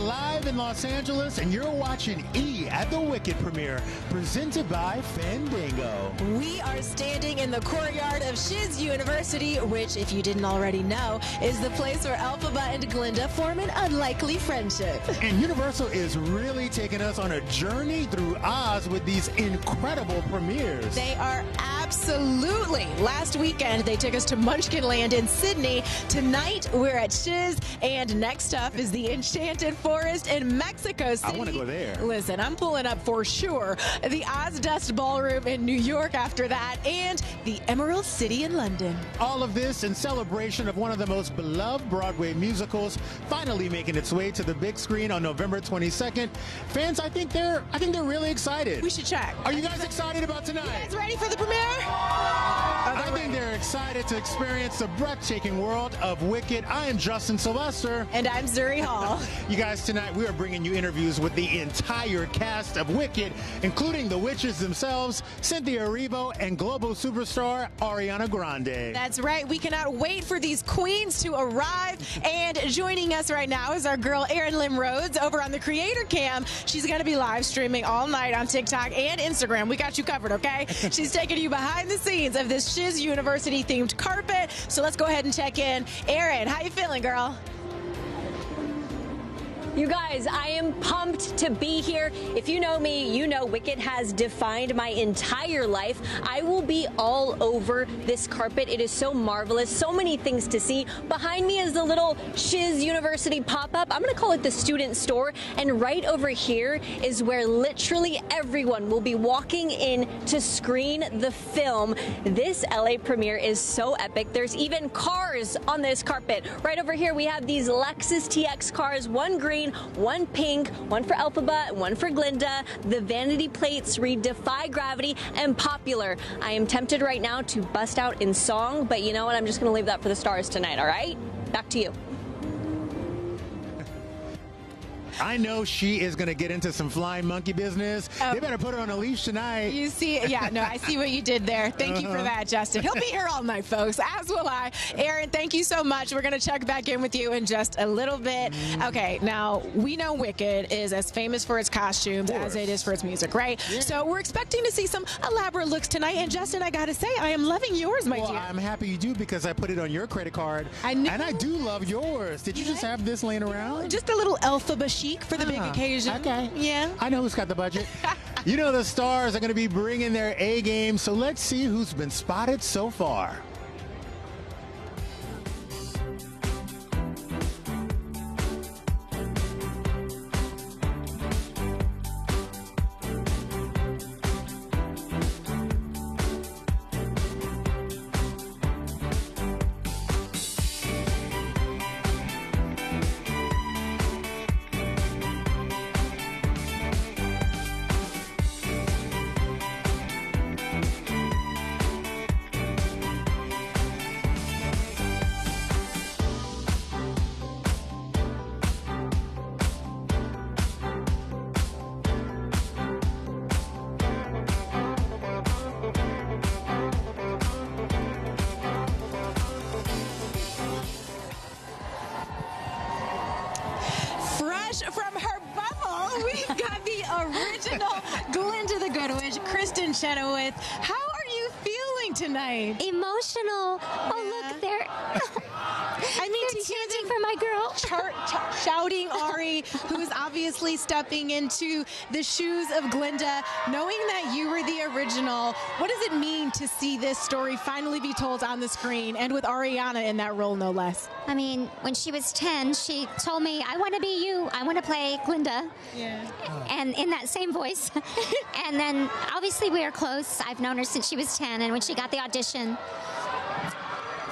live in Los Angeles, and you're watching E! at the Wicked premiere, presented by Fandango. We are standing in the courtyard of Shiz University, which, if you didn't already know, is the place where Elphaba and Glinda form an unlikely friendship. And Universal is really taking us on a journey through Oz with these incredible premieres. They are absolutely. Last weekend, they took us to Munchkinland in Sydney. Tonight, we're at Shiz, and next up is the Enchanted Forest in Mexico City. I want to go there. Listen, I'm pulling up for sure. The Oz Dust Ballroom in New York after that, and the Emerald City in London. All of this in celebration of one of the most beloved Broadway musicals finally making its way to the big screen on November 22nd. Fans, I think they're really excited. We should check. Are you guys excited about tonight? You guys ready for the premiere? I think they're excited to experience the breathtaking world of Wicked. I am Justin Sylvester. And I'm Zuri Hall. You guys, tonight we are bringing you interviews with the entire cast of Wicked, including the witches themselves, Cynthia Erivo, and global superstar Ariana Grande. That's right. We cannot wait for these queens to arrive. And joining us right now is our girl Erin Lim Rhodes over on the Creator Cam. She's going to be live streaming all night on TikTok and Instagram. We got you covered, okay? She's taking you behind the scenes of this Shiz University themed carpet. So let's go ahead and check in. Erin, how you feeling, girl? You guys, I am pumped to be here. If you know me, you know Wicked has defined my entire life. I will be all over this carpet. It is so marvelous, so many things to see. Behind me is the little Shiz University pop-up. I'm gonna call it the student store. And right over here is where literally everyone will be walking in to screen the film. This LA premiere is so epic. There's even cars on this carpet. Right over here, we have these Lexus TX cars, one green, one pink, one for Elphaba, and one for Glinda. The vanity plates read Defy Gravity and Popular. I am tempted right now to bust out in song, but you know what? I'm just going to leave that for the stars tonight, all right? Back to you. I know she is going to get into some flying monkey business. They better put her on a leash tonight. You see, yeah, no, I see what you did there. Thank you for that, Justin. He'll be here all night, folks, as will I. Erin, thank you so much. We're going to check back in with you in just a little bit. Okay, now, we know Wicked is as famous for its costumes as it is for its music, right? Yeah. So we're expecting to see some elaborate looks tonight. And Justin, I got to say, I am loving yours, my dear. I'm happy you do because I put it on your credit card. I know. And I do love yours. Did you just have this laying around? Just a little Elphaba chic for the big occasion. Okay. Yeah. I know who's got the budget. You know the stars are going to be bringing their A game, so let's see who's been spotted so far. From her bubble, we've got the original Glinda the Good Witch, Kristin Chenoweth. How are you feeling tonight? Emotional. Oh, look, they're I mean, to hear chanting for my girl. Shouting Ari, who is obviously stepping into the shoes of Glinda, knowing that you were the original. What does it mean to see this story finally be told on the screen, and with Ariana in that role, no less? I mean, when she was 10, she told me, I want to be you. I want to play Glinda. Yeah. And in that same voice. And then, obviously, we are close. I've known her since she was 10. And when she got the audition,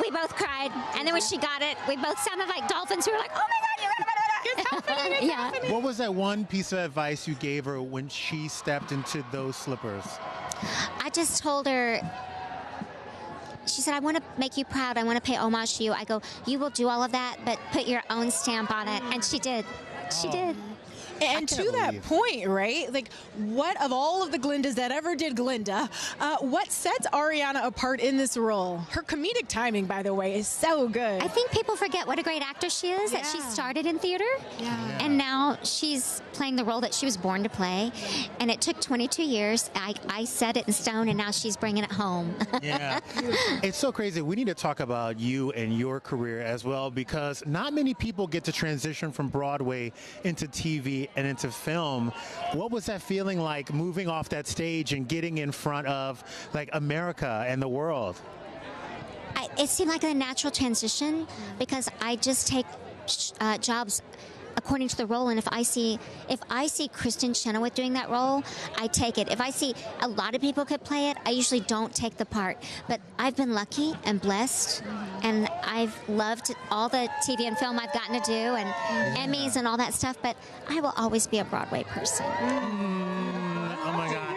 we both cried. And then when she got it, we both sounded like dolphins. We were like, oh, my God, you're going to It's happening. It's happening. What was that one piece of advice you gave her when she stepped into those slippers? I just told her, she said, I want to make you proud. I want to pay homage to you. I go, you will do all of that, but put your own stamp on it. And she did. She did. And to that point, right? Like, what of all of the Glindas that ever did Glinda, what sets Ariana apart in this role? Her comedic timing, by the way, is so good. I think people forget what a great actress she is, that she started in theater, and now she's playing the role that she was born to play. And it took 22 years. I set it in stone, and now she's bringing it home. Yeah. It's so crazy. We need to talk about you and your career as well, because not many people get to transition from Broadway into TV and into film. What was that feeling like, moving off that stage and getting in front of like America and the world? It seemed like a natural transition because I just take jobs according to the role, and if I see Kristin Chenoweth doing that role, I take it. If I see a lot of people could play it, I usually don't take the part. But I've been lucky and blessed, and I've loved all the TV and film I've gotten to do, and Emmys and all that stuff. But I will always be a Broadway person. Oh my God.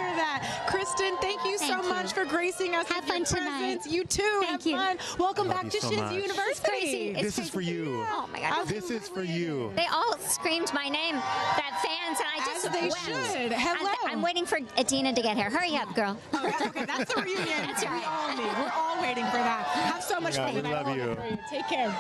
Kristin, thank you so much for gracing us with your presence. You too. Thank you. Fun. Welcome back to Shiz University. This is for you. Oh my God. This is for you. They all screamed my name, that fans, and I just As they should. Hello. I'm waiting for Idina to get here. Hurry up, girl. Okay, that's a reunion. That's right. We all need. We're all waiting for that. Have so much fun. We love you. Take care.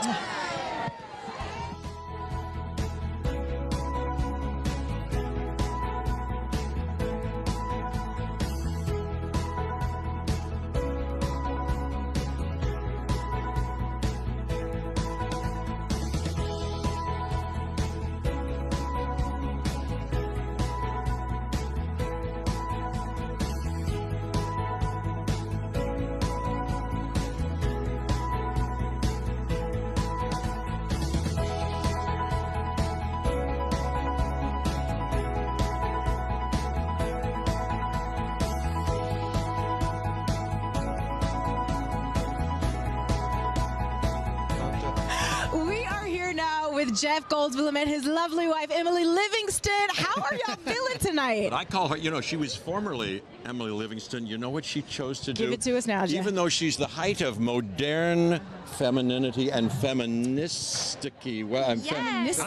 With Jeff Goldblum and his lovely wife, Emily Livingston. How are y'all feeling tonight? But I call her, you know, she was formerly Emily Livingston. You know what she chose to do? Give it to us now, Jeff. Even though she's the height of modern femininity and feministicy. Well, I'm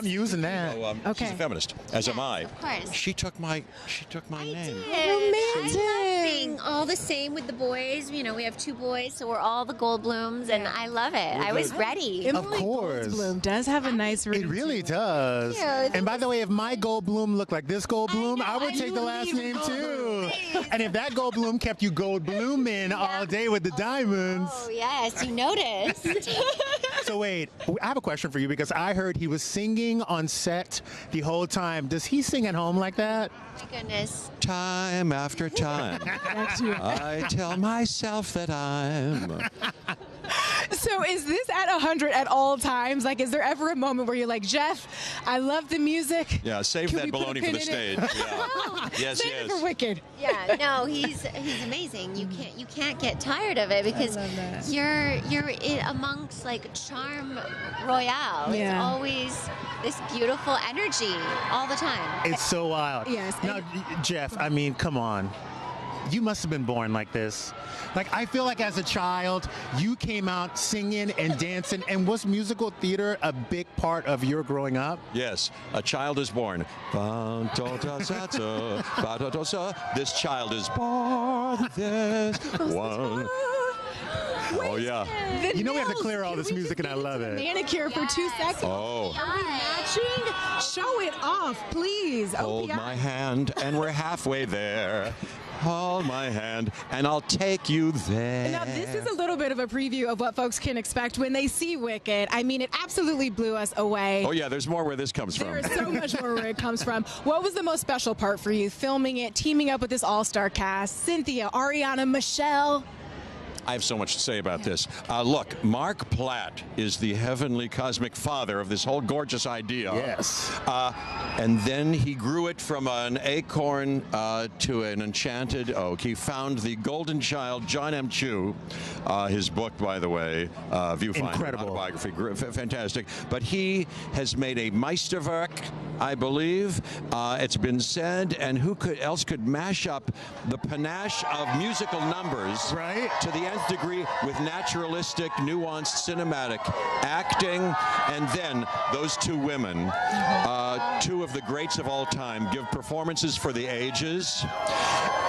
using that. She's a feminist, as am I. Of course. She took my name. Romantic. All the same with the boys. You know, we have 2 boys, so we're all the Goldblums, and I love it. I was ready. Emily Goldblum does have a nice ring. It really does. And by the way, if my Goldblum looked like this Goldblum, I would take the last name too. And if that Goldblum kept you Goldbluming all day with the diamonds. Oh, yes, you noticed. So wait, I have a question for you, because I heard he was singing on set the whole time. Does he sing at home like that? My goodness. Time after time, I tell myself that I'm... So is this at 100 at all times? Like, is there ever a moment where you're like, Jeff, I love the music. Yeah, save that baloney for the stage. Yeah. Yes, Save it for Wicked. Yeah, no, he's amazing. You can't get tired of it because you're amongst like charm royale. It's always this beautiful energy all the time. It's so wild. Yes. Now, Jeff, I mean, come on. You must have been born like this. Like, I feel like as a child, you came out singing and dancing. And was musical theater a big part of your growing up? Yes, a child is born. This child is born. This one. Oh, yeah. You know we have to clear all this music, and I love it. Manicure for 2 seconds. Oh. Are we matching? Show it off, please. Hold my hand, and we're halfway there. Hold my hand, and I'll take you there. Now, this is a little bit of a preview of what folks can expect when they see Wicked. I mean, it absolutely blew us away. Oh, yeah, there's more where this comes from. There is so much more where it comes from. What was the most special part for you, filming it, teaming up with this all-star cast? Cynthia, Ariana, Michelle. I have so much to say about this. Look, Mark Platt is the heavenly cosmic father of this whole gorgeous idea. Yes. And then he grew it from an acorn to an enchanted oak. He found the golden child, John M. Chu, his book, by the way, Viewfinder. Incredible. Autobiography, fantastic. But he has made a Meisterwerk, I believe. It's been said, and who else could mash up the panache of musical numbers right to the end nth degree with naturalistic, nuanced, cinematic acting. And then those two women, two of the greats of all time, give performances for the ages.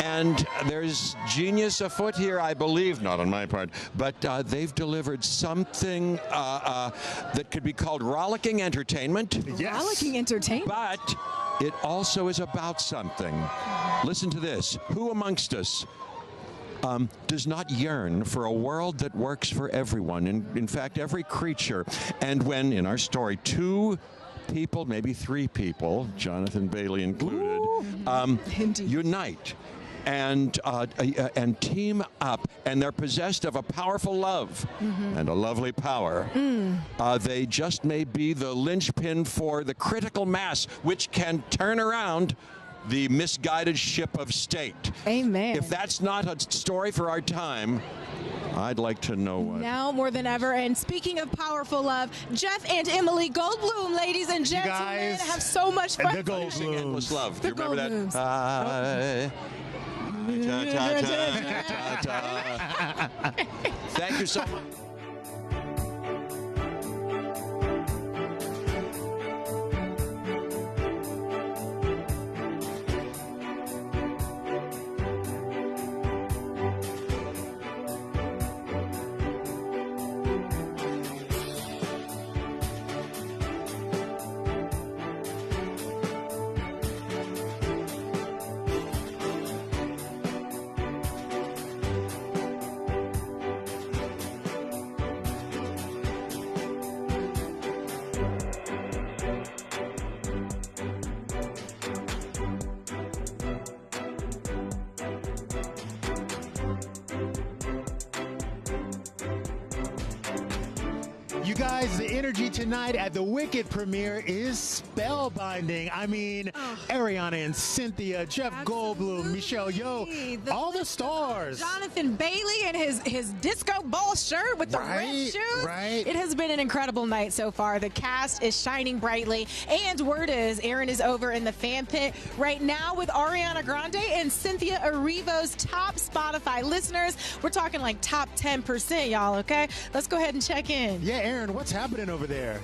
And there's genius afoot here, I believe, not on my part, but they've delivered something that could be called rollicking entertainment. Yes. Rollicking entertainment. But it also is about something. Listen to this. Who amongst us does not yearn for a world that works for everyone, in fact, every creature? And when, in our story, two people, maybe three people, Jonathan Bailey included, unite and team up, and they're possessed of a powerful love and a lovely power. They just may be the linchpin for the critical mass, which can turn around the misguided ship of state. Amen. If that's not a story for our time, I'd like to know what. Now more than ever. And speaking of powerful love, Jeff and Emily Goldblum, ladies and gentlemen, have so much fun. The Goldblum. Endless Love. The Do you remember that? Thank you so much. You guys, the energy tonight at the Wicked premiere is spellbinding. I mean, Ariana and Cynthia, Jeff Goldblum, Michelle Yeoh, all the stars. Jonathan Bailey and his disco ball shirt with the red shoes. Right. It has been an incredible night so far. The cast is shining brightly. And word is, Aaron is over in the fan pit right now with Ariana Grande and Cynthia Erivo's top Spotify listeners. We're talking like top 10%, y'all, okay? Let's go ahead and check in. Yeah, Aaron, what's happening over there?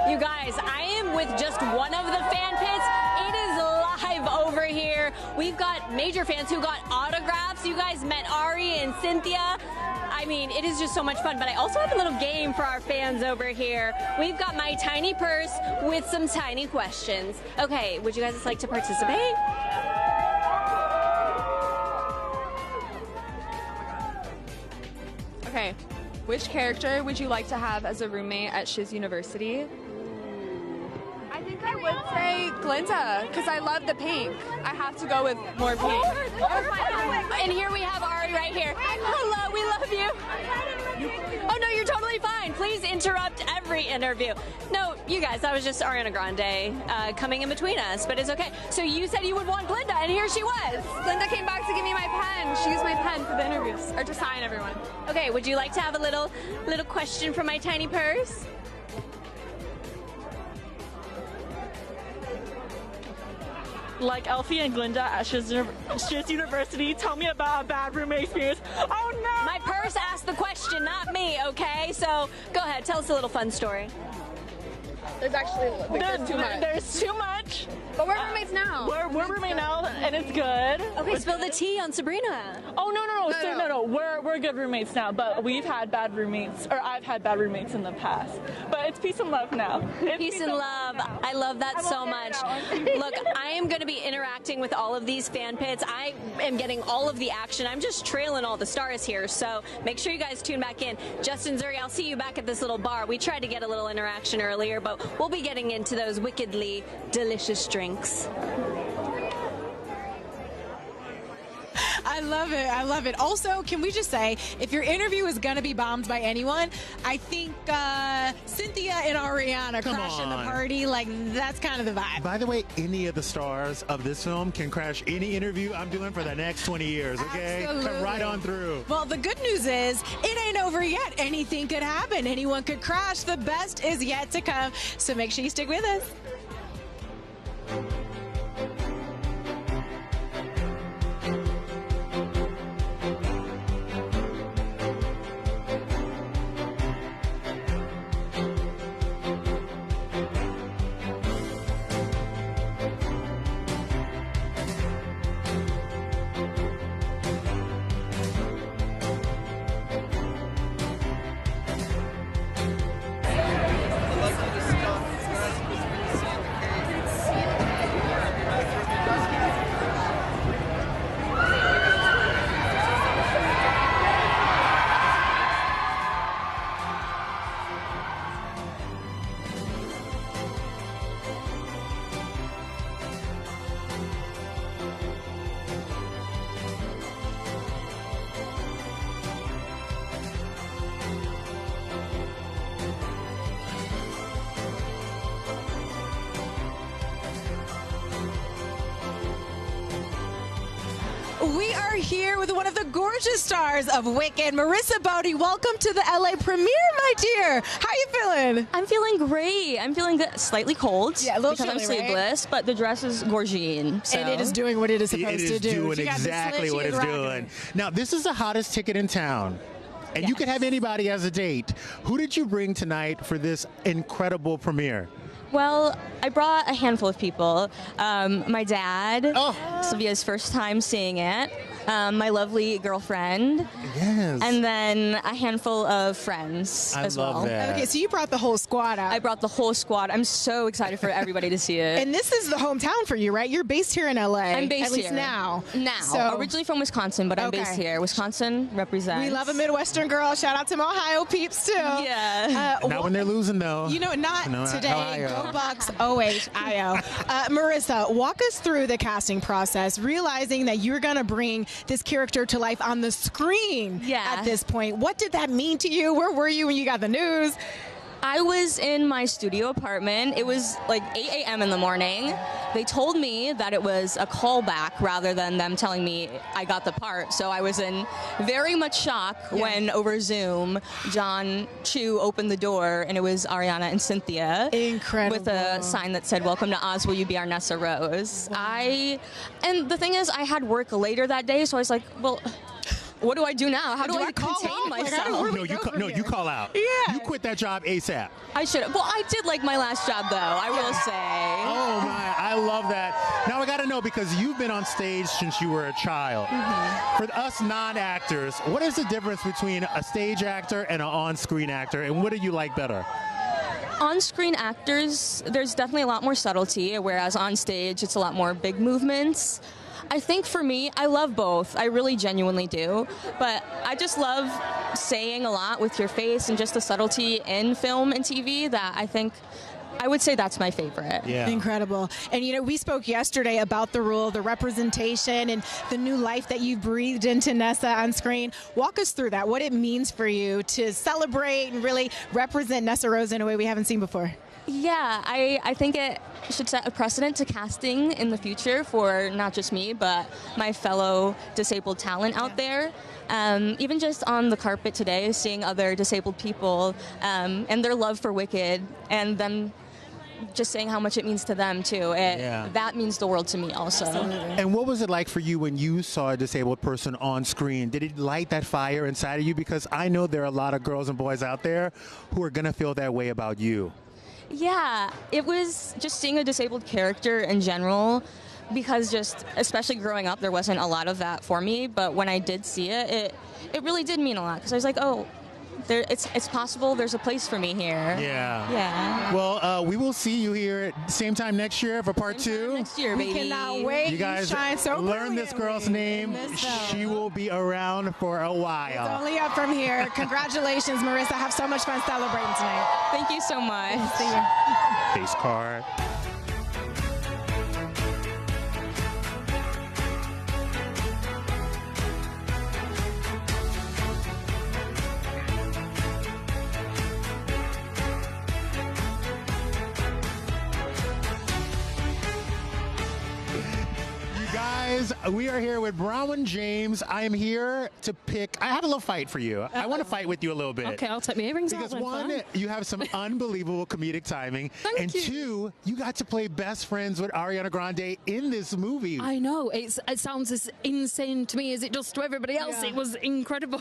You guys, I am with just one of the fan pits. It is live over here. We've got major fans who got autographs. You guys met Ari and Cynthia. I mean, it is just so much fun. But I also have a little game for our fans over here. We've got my tiny purse with some tiny questions. Okay, would you guys like to participate? Okay. Which character would you like to have as a roommate at Shiz University? I think I would say Glinda, because I love the pink. I have to go with more pink. And here we have Ari right here. Hello, we love you. Oh, no, you're totally fine. Please interrupt every interview. No, you guys, that was just Ariana Grande coming in between us, but it's okay. So you said you would want Glinda, and here she was. Glinda came back to give me my pen. She used my pen for the interviews, or to sign everyone. Okay, would you like to have a little question from my tiny purse? Like Elfie and Glinda at Shiz University, tell me about a bad roommate experience. Oh no! My purse asked the question, not me, okay? So go ahead, tell us a little fun story. There's actually there's too much. There's too much. But we're roommates now. We're roommates now, and it's good. Okay, spill the tea on Sabrina. Oh no. We're good roommates now, but we've had bad roommates, or I've had bad roommates in the past. But it's peace and love now. Peace and love. I love that so much. Look, I am going to be interacting with all of these fan pits. I am getting all of the action. I'm just trailing all the stars here, so make sure you guys tune back in. Justin Zuri, I'll see you back at this little bar. We tried to get a little interaction earlier, but we'll be getting into those wickedly delicious drinks. I love it. I love it. Also, can we just say, if your interview is going to be bombed by anyone, I think Cynthia and Ariana crashing the party, like, that's kind of the vibe. By the way, any of the stars of this film can crash any interview I'm doing for the next 20 years, okay? Absolutely. Come right on through. Well, the good news is, it ain't over yet. Anything could happen. Anyone could crash. The best is yet to come. So make sure you stick with us. here with one of the gorgeous stars of Wicked, Marissa Bode. Welcome to the LA premiere, my dear. How are you feeling? I'm feeling great. I'm feeling slightly cold Yeah, a little because chilly, I'm sleeveless, but the dress is gorgeous. So. And it is doing what it is supposed to do. It is doing She got the exactly slit, what she it's is rocking doing. it. Now, this is the hottest ticket in town. And you could have anybody as a date. Who did you bring tonight for this incredible premiere? Well, I brought a handful of people. My dad, Sylvia's first time seeing it. My lovely girlfriend. Yes. And then a handful of friends as well. I love that. Okay, so you brought the whole squad out. I brought the whole squad. I'm so excited for everybody to see it. And this is the hometown for you, right? You're based here in LA. I'm based at least here. now. So, originally from Wisconsin, but I'm based here. Wisconsin represents. We love a Midwestern girl. Shout out to my Ohio peeps, too. Yeah. Not when they're losing, though. You know, not today. Ohio. Go Bucks, OHIO. Marissa, walk us through the casting process, realizing that you're going to bring this character to life on the screen at this point. What did that mean to you? Where were you when you got the news? I was in my studio apartment. It was like 8 a.m. in the morning. They told me that it was a callback rather than them telling me I got the part. So I was in very much shock when over Zoom, John Chu opened the door and it was Ariana and Cynthia. Incredible. With a sign that said, "Welcome to Oz, will you be our Nessa Rose?" Wow. And the thing is, I had work later that day, so I was like, well, what do I do now? How do I contain myself? You call out. Yeah. You quit that job ASAP. I should have. Well, I did like my last job, though, I will say. Oh, my. I love that. Now, I got to know, because you've been on stage since you were a child. For us non-actors, what is the difference between a stage actor and an on-screen actor, and what do you like better? On-screen actors, there's definitely a lot more subtlety, whereas on stage, it's a lot more big movements. I think for me, I love both. I really genuinely do. But I just love saying a lot with your face and just the subtlety in film and TV that I would say that's my favorite. Yeah. Incredible. And, you know, we spoke yesterday about the role, the representation, and the new life that you've breathed into Nessa on screen. Walk us through that, what it means for you to celebrate and really represent Nessa Rose in a way we haven't seen before. Yeah, I think it should set a precedent to casting in the future for not just me, but my fellow disabled talent out there. Even just on the carpet today, seeing other disabled people and their love for Wicked, and them just saying how much it means to them, too. That means the world to me also. And what was it like for you when you saw a disabled person on screen? Did it light that fire inside of you? Because I know there are a lot of girls and boys out there who are going to feel that way about you. Yeah, it was just seeing a disabled character in general, because just, especially growing up, there wasn't a lot of that for me, but when I did see it, it really did mean a lot, because I was like, oh, it's possible, there's a place for me here. Yeah. Well, we will see you here at the same time next year for part 2. Next year, baby. We cannot wait. You guys shine so learn this girl's name. She will be around for a while. It's only up from here. Congratulations, Marissa. Have so much fun celebrating tonight. Thank you so much. See you. Face card. Guys, we are here with Bronwyn James. I am here to pick. I have a little fight for you. I want to fight with you a little bit. Okay, I'll take my earrings out. Because then, one, fine. you have some unbelievable comedic timing. Thank you. Two, you got to play best friends with Ariana Grande in this movie. I know. It sounds as insane to me as it does to everybody else. Yeah. It was incredible.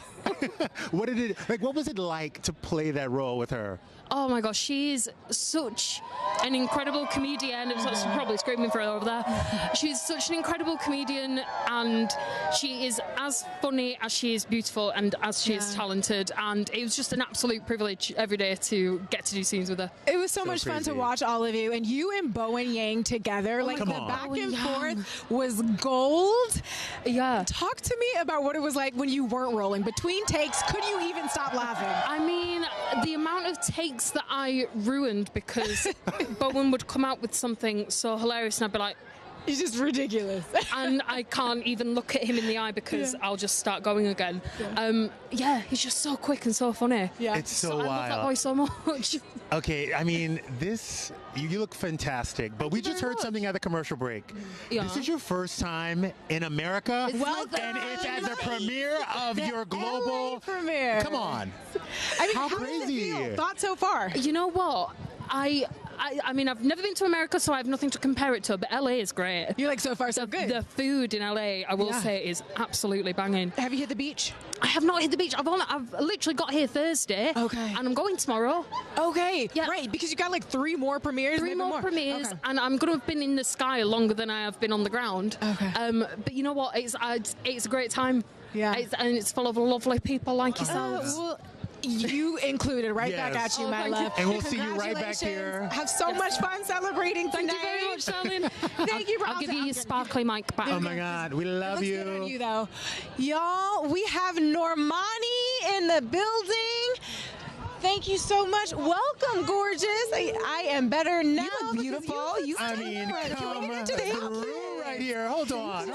What was it like to play that role with her? Oh my gosh, she's such an incredible comedian. I'm probably screaming for her over there. She's such an incredible comedian, and she is as funny as she is beautiful and as she is talented. And it was just an absolute privilege every day to get to do scenes with her. It was so much fun to watch all of you, and you and Bowen Yang together. Like the back and forth was gold. Yeah. Talk to me about what it was like when you weren't rolling. Between takes, could you even stop laughing? I mean, the amount of takes that I ruined because Bowen would come out with something so hilarious and I'd be like, He's just ridiculous. And I can't even look at him in the eye because I'll just start going again. He's just so quick and so funny. Yeah. It's so I wild. love that boy so much. Okay, I mean, you look fantastic, but we just heard something at the commercial break. Yeah. This is your first time in America, Welcome. and it's as a premiere of your global LA premiere. Come on. I mean, How does it crazy. feel? Thought so far. You know what? I mean, I've never been to America, so I have nothing to compare it to, but LA is great. You're like, so far, so good. The food in LA, I will say, is absolutely banging. Have you hit the beach? I have not hit the beach. I've literally got here Thursday. Okay. And I'm going tomorrow. Okay. Yeah. Right, because you got like 3 more premieres. Three maybe more premieres, Okay. and I'm going to have been in the sky longer than I have been on the ground. Okay. But you know what? It's a great time. Yeah. And it's full of lovely people like yourselves. Well, you included right back Yes. at you, Oh, my thank love. you. And we'll see you right back Congratulations. here. Have so much fun celebrating Thank tonight. you very much, darling. Thank you, I'll give you your sparkly mic back. Oh my God, we love Looks good on you. you, though. Y'all, we have Normani in the building. Thank you so much. Welcome, gorgeous. I am better now. You look beautiful. I mean, come through right here. Hold on.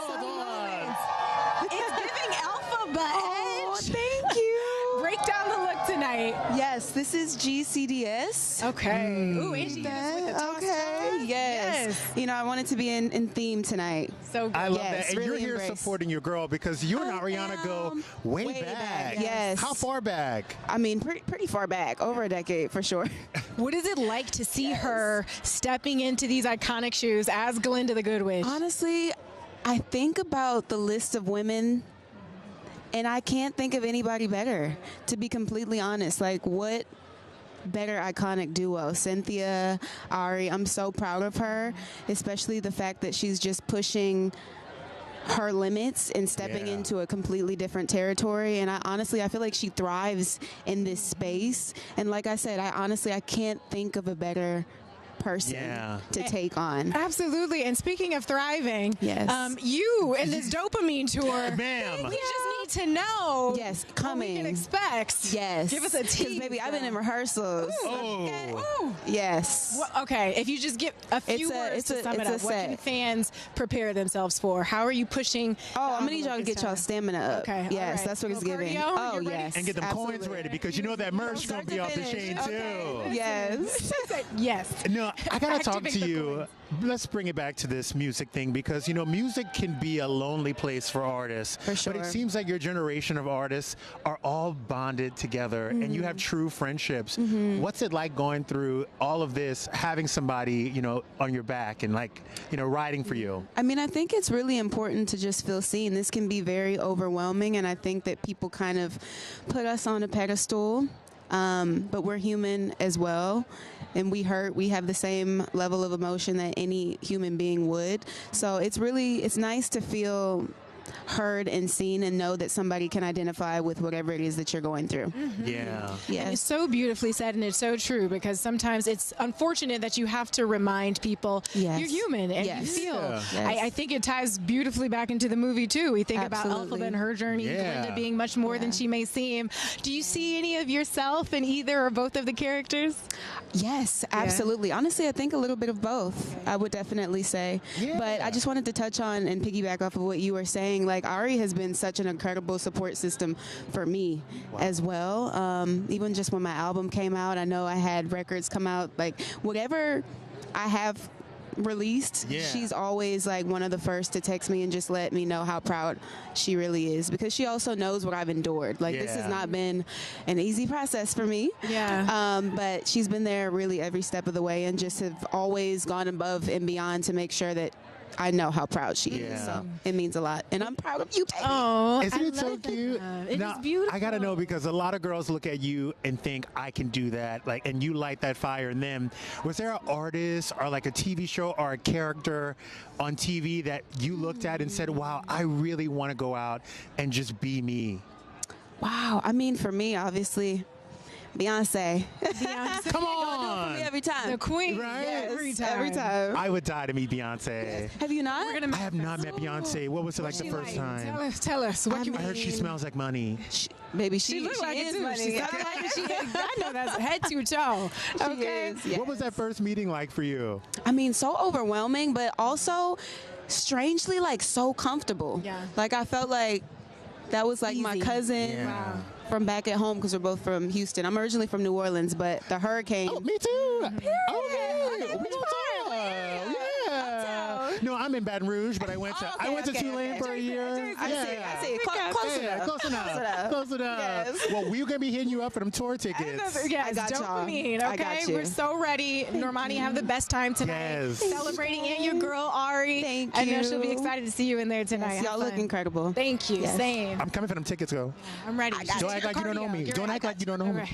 It's giving alphabet. Oh, thank you. Break down the look tonight. Yes, this is GCDS. Okay. Ooh, and she hit us with the toss Okay. toss. Yes. You know, I wanted to be in theme tonight. So good. I love Yes, that. And really you're here embrace. supporting your girl because you and Ariana go way back. Yes. How far back? I mean, pretty far back, over a decade for sure. What is it like to see her stepping into these iconic shoes as Glinda the Good Witch? Honestly, I think about the list of women, and I can't think of anybody better, to be completely honest. Like, what better iconic duo? Cynthia, Ari, I'm so proud of her, especially the fact that she's just pushing her limits and stepping into a completely different territory. And I feel like she thrives in this space. And like I said, I can't think of a better person to take on. Absolutely. And speaking of thriving, Yes. you and this dopamine tour, Ma'am. we just need to know Yes, what coming. we can expect. Yes. Give us a tease. Because, baby, I've been in rehearsals. Ooh. Yes. Well, okay, if you just give a few words to sum it up, what can fans prepare themselves for? How are you pushing? Oh, I'm going to need y'all to get y'all stamina up. Okay. Yes, all right. that's what it's Little giving. cardio? Oh, You ready? yes. And get them coins absolutely. ready because you know that merch going to be off the chain too. Yes. Yes. No, I got to talk Activate to the you. coins. Let's bring it back to this music thing because, you know, music can be a lonely place for artists. For sure. But it seems like your generation of artists are all bonded together and you have true friendships. What's it like going through all of this, having somebody, you know, on your back and like, you know, riding for you? I mean, I think it's really important to just feel seen. This can be very overwhelming, and I think that people kind of put us on a pedestal, but we're human as well. And we have the same level of emotion that any human being would. So it's nice to feel heard and seen and know that somebody can identify with whatever it is that you're going through. Yeah. Yes. It's so beautifully said, and it's so true because sometimes it's unfortunate that you have to remind people Yes. you're human and Yes. you feel. Yeah. Yes. I think it ties beautifully back into the movie too. We think about Absolutely. Elphaba and her journey, Yeah. Glinda being much more than she may seem. Do you see any of yourself in either or both of the characters? Yes, absolutely. Honestly, I think a little bit of both, I would definitely say. Yeah. But I just wanted to touch on and piggyback off of what you were saying. Like, Ari has been such an incredible support system for me as well. Even just when my album came out, I know I had records come out, like whatever I have released, she's always like one of the first to text me and just let me know how proud she really is, because she also knows what I've endured. Like, this has not been an easy process for me. But she's been there really every step of the way and just have always gone above and beyond to make sure that I know how proud she is. So it means a lot. And I'm proud of you, baby. Oh, Isn't it so cute? It now, is beautiful. I gotta know because a lot of girls look at you and think I can do that, like, and you light that fire in them. Was there an artist or like a TV show or a character on TV that you looked at and said, "Wow, I really want to go out and just be me"? Wow. I mean, for me, obviously, Beyonce. Come on, For me every time. The queen. Right? Yes, Every time. I would die to meet Beyonce. Have you not? I have not met Beyonce. What was it like the first time? Tell us. What can I heard she smells like money. Baby, She looks like it is too. money. She sounds like she is. I know that's head to toe. Okay. She is, yes. What was that first meeting like for you? I mean, so overwhelming, but also strangely like so comfortable. Yeah. Like I felt like that was like my cousin from back at home, because we're both from Houston. I'm originally from New Orleans, but the hurricane. Oh, me too. Okay. We don't talk. No, I'm in Baton Rouge, but I went to Tulane for a year. I see. Close enough. Close enough. Close enough. Yes. Well, we're gonna be hitting you up for them tour tickets. Yes, I got dopamine. y'all. I Okay, got you. we're so ready. Normani, have the best time tonight. Yes. Celebrating and your girl Ari. Thank I know you. she'll be excited to see you in there tonight. Yes, y'all Have look fun. incredible. Thank you. Yes. Same. I'm coming for them tickets, though. I'm ready. Don't act like you don't know me. Don't act like you don't know me.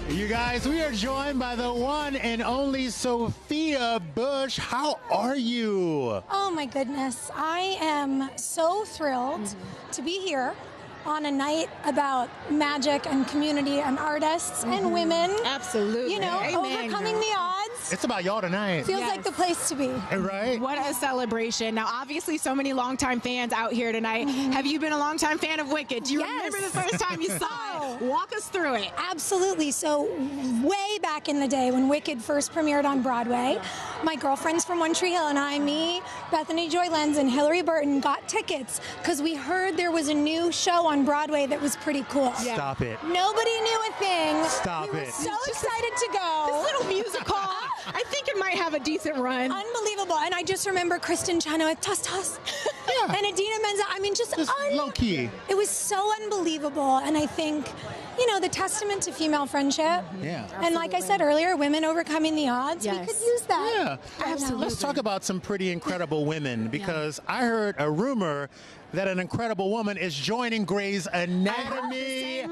You guys, we are joined by the one and only Sophia Bush. How are you? Oh my goodness. I am so thrilled to be here on a night about magic and community and artists and women. Absolutely. You know, Amen, overcoming girl. the odds. It's about y'all tonight. Feels like the place to be. Right? What a celebration. Now, obviously, so many longtime fans out here tonight. Have you been a longtime fan of Wicked? Do you remember the first time you saw it? Walk us through it. Absolutely. So way back in the day when Wicked first premiered on Broadway, my girlfriends from One Tree Hill and I, me, Bethany Joy Lenz, and Hillary Burton got tickets because we heard there was a new show on Broadway that was pretty cool. Stop it. Nobody knew a thing. Stop we were it. so excited to go. This little musical, I think it might have a decent run. Unbelievable. And I just remember Kristin Chenoweth, toss. Yeah. And Idina Menzel. I mean, just low key. It was so unbelievable. And I think, you know, the testament to female friendship. Yeah. And like I said earlier, women overcoming the odds. We could use that. Yeah. Absolutely. Let's talk about some pretty incredible women, because I heard a rumor that an incredible woman is joining Grey's Anatomy.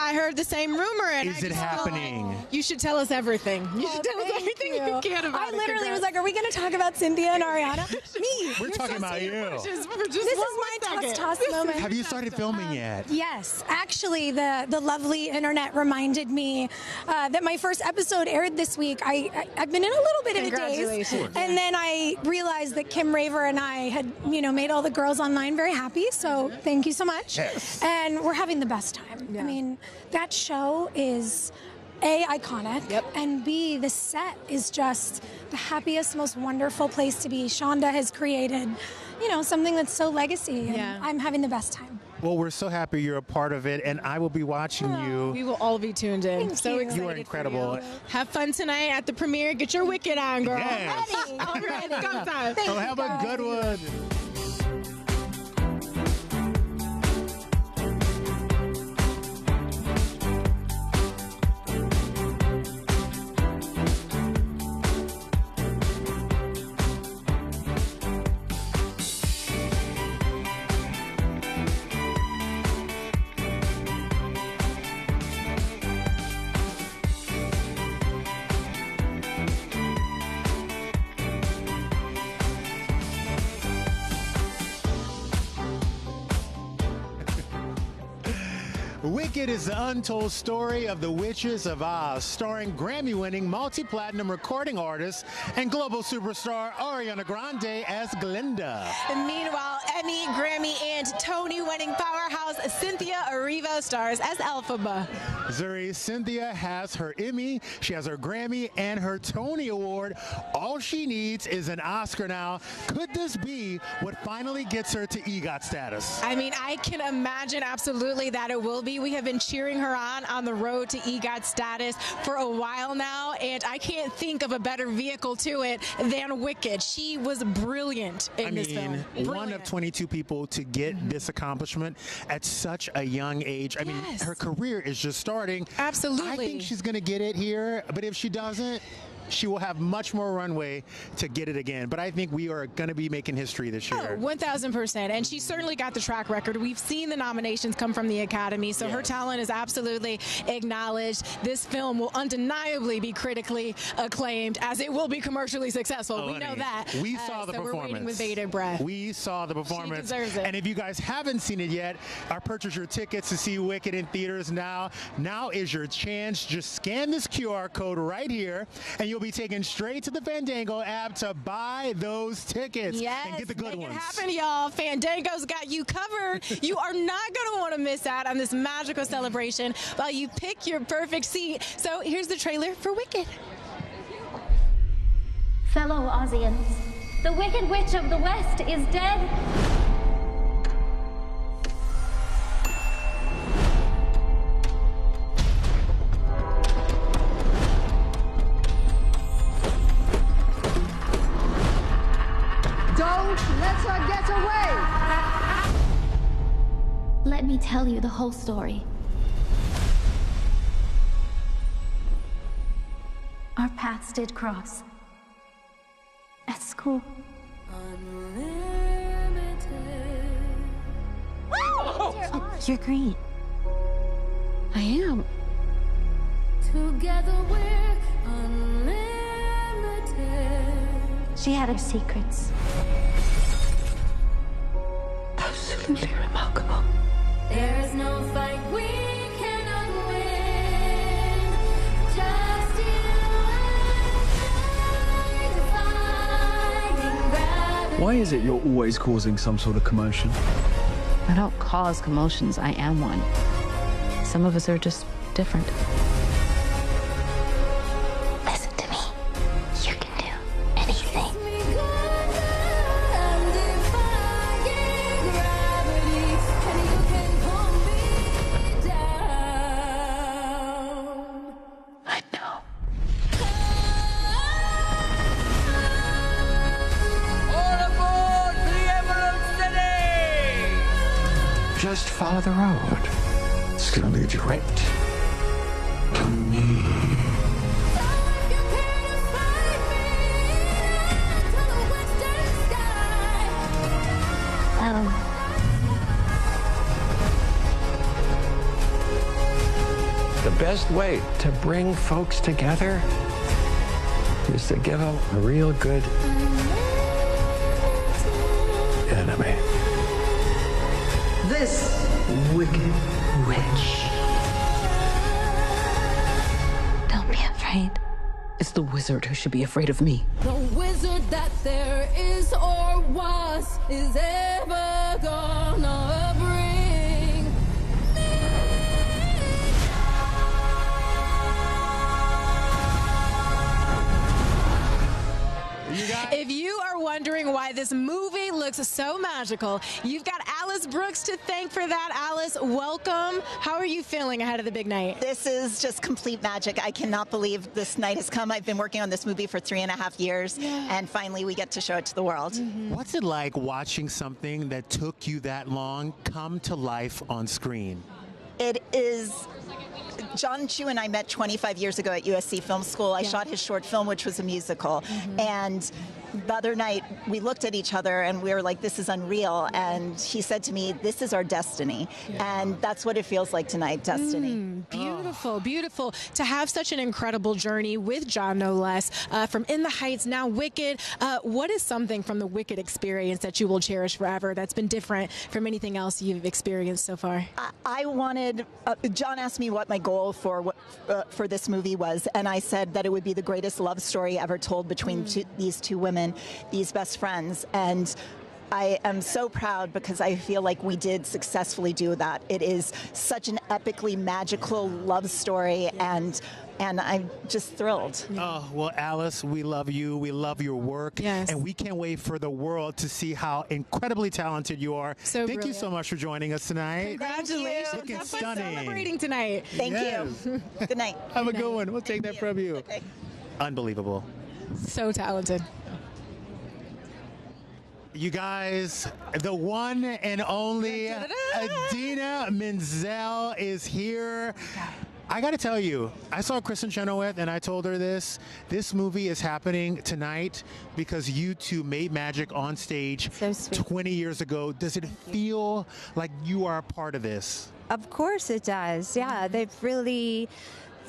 I heard the same rumor. And Is it happening? You should tell us everything. You should tell us Thank everything you can about I it. literally Congrats. was like, are we going to talk about Cynthia and Ariana? Me. We're talking about you. Just This is one my second. toss moment. Have you started filming yet? Yes, actually, the lovely internet reminded me that my first episode aired this week. I've been in a little bit of a daze, Congratulations. and then I realized that Kim Raver and I had, you know, made all the girls online very happy. So thank you so much. Yes. And we're having the best time. I mean, that show is A, iconic, and B, the set is just the happiest, most wonderful place to be. Shonda has created, you know, something that's so legacy, and I'm having the best time. Well, we're so happy you're a part of it, and I will be watching you. We will all be tuned in. Thank So you. excited. You are incredible. For you. Have fun tonight at the premiere. Get your Wicked on, girl. Yes. Ready. All right, go time. So have a good one. Wicked is the untold story of the Witches of Oz, starring Grammy-winning multi-platinum recording artist and global superstar Ariana Grande as Glinda. And meanwhile, Emmy, Grammy, and Tony-winning powerhouse Cynthia Erivo stars as Elphaba. Zuri, Cynthia has her Emmy, she has her Grammy, and her Tony Award. All she needs is an Oscar now. Could this be what finally gets her to EGOT status? I mean, I can imagine absolutely that it will be. We have been cheering her on the road to EGOT status for a while now, and I can't think of a better vehicle to it than Wicked. She was brilliant in this film. One of 22 people to get this accomplishment at such a young age. I mean, her career is just starting. Absolutely. I think she's going to get it here, but if she doesn't, she will have much more runway to get it again. But I think we are going to be making history this year. 1,000%. And she certainly got the track record. We've seen the nominations come from the Academy, so her talent is absolutely acknowledged. This film will undeniably be critically acclaimed, as it will be commercially successful. We know that. We saw the so performance. We're waiting with bated breath. We saw the performance. She deserves it. And if you guys haven't seen it yet, purchase your tickets to see Wicked in theaters now. Now is your chance. Just scan this QR code right here, and you'll be taken straight to the Fandango app to buy those tickets and get the good ones. Make it happen, y'all. Fandango's got you covered. You are not going to want to miss out on this magical celebration while you pick your perfect seat. So here's the trailer for Wicked. Fellow Aussians, the Wicked Witch of the West is dead. Don't let her get away! Let me tell you the whole story. Our paths did cross. At school. You're green. I am. Together we're unlimited. She had her secrets. Absolutely remarkable. There's no fight we cannot win. Just you and I, Why is it you're always causing some sort of commotion? I don't cause commotions, I am one. Some of us are just different. Listen to me. You can do anything. I know. All aboard the Emerald City! Just follow the road. It's gonna lead you right to me. The best way to bring folks together is to give them a real good enemy. This Wicked Witch. Don't be afraid. It's the wizard who should be afraid of me. The wizard that there is or was is ever gonna bring me. If you are wondering why this movie looks so magical, you've got Alice Brooks to thank for that. Alice, welcome. How are you feeling ahead of the big night? This is just complete magic. I cannot believe this night has come. I've been working on this movie for 3.5 years, and finally we get to show it to the world. What's it like watching something that took you that long come to life on screen? It is. John Chu and I met 25 years ago at USC Film School. I shot his short film, which was a musical. And the other night, we looked at each other and we were like, this is unreal. And he said to me, this is our destiny. And that's what it feels like tonight, destiny. Beautiful, beautiful. To have such an incredible journey with John, no less, from In the Heights, now Wicked. What is something from the Wicked experience that you will cherish forever that's been different from anything else you've experienced so far? I wanted, John asked me what my goal for this movie was, and I said that it would be the greatest love story ever told between these two women, these best friends. And I am so proud because I feel like we did successfully do that. It is such an epically magical love story, and I'm just thrilled. Oh, well, Alice, we love you. We love your work. And we can't wait for the world to see how incredibly talented you are. Thank you so much for joining us tonight. Congratulations. Looking Have fun stunning. celebrating tonight. Thank you. Good night. Have a good one. We'll take that from you. Okay. Unbelievable. So talented. You guys, the one and only Idina Menzel is here. I got to tell you, I saw Kristin Chenoweth and I told her this movie is happening tonight because you two made magic on stage 20 years ago. Does it feel like you are a part of this? Of course it does. Yeah,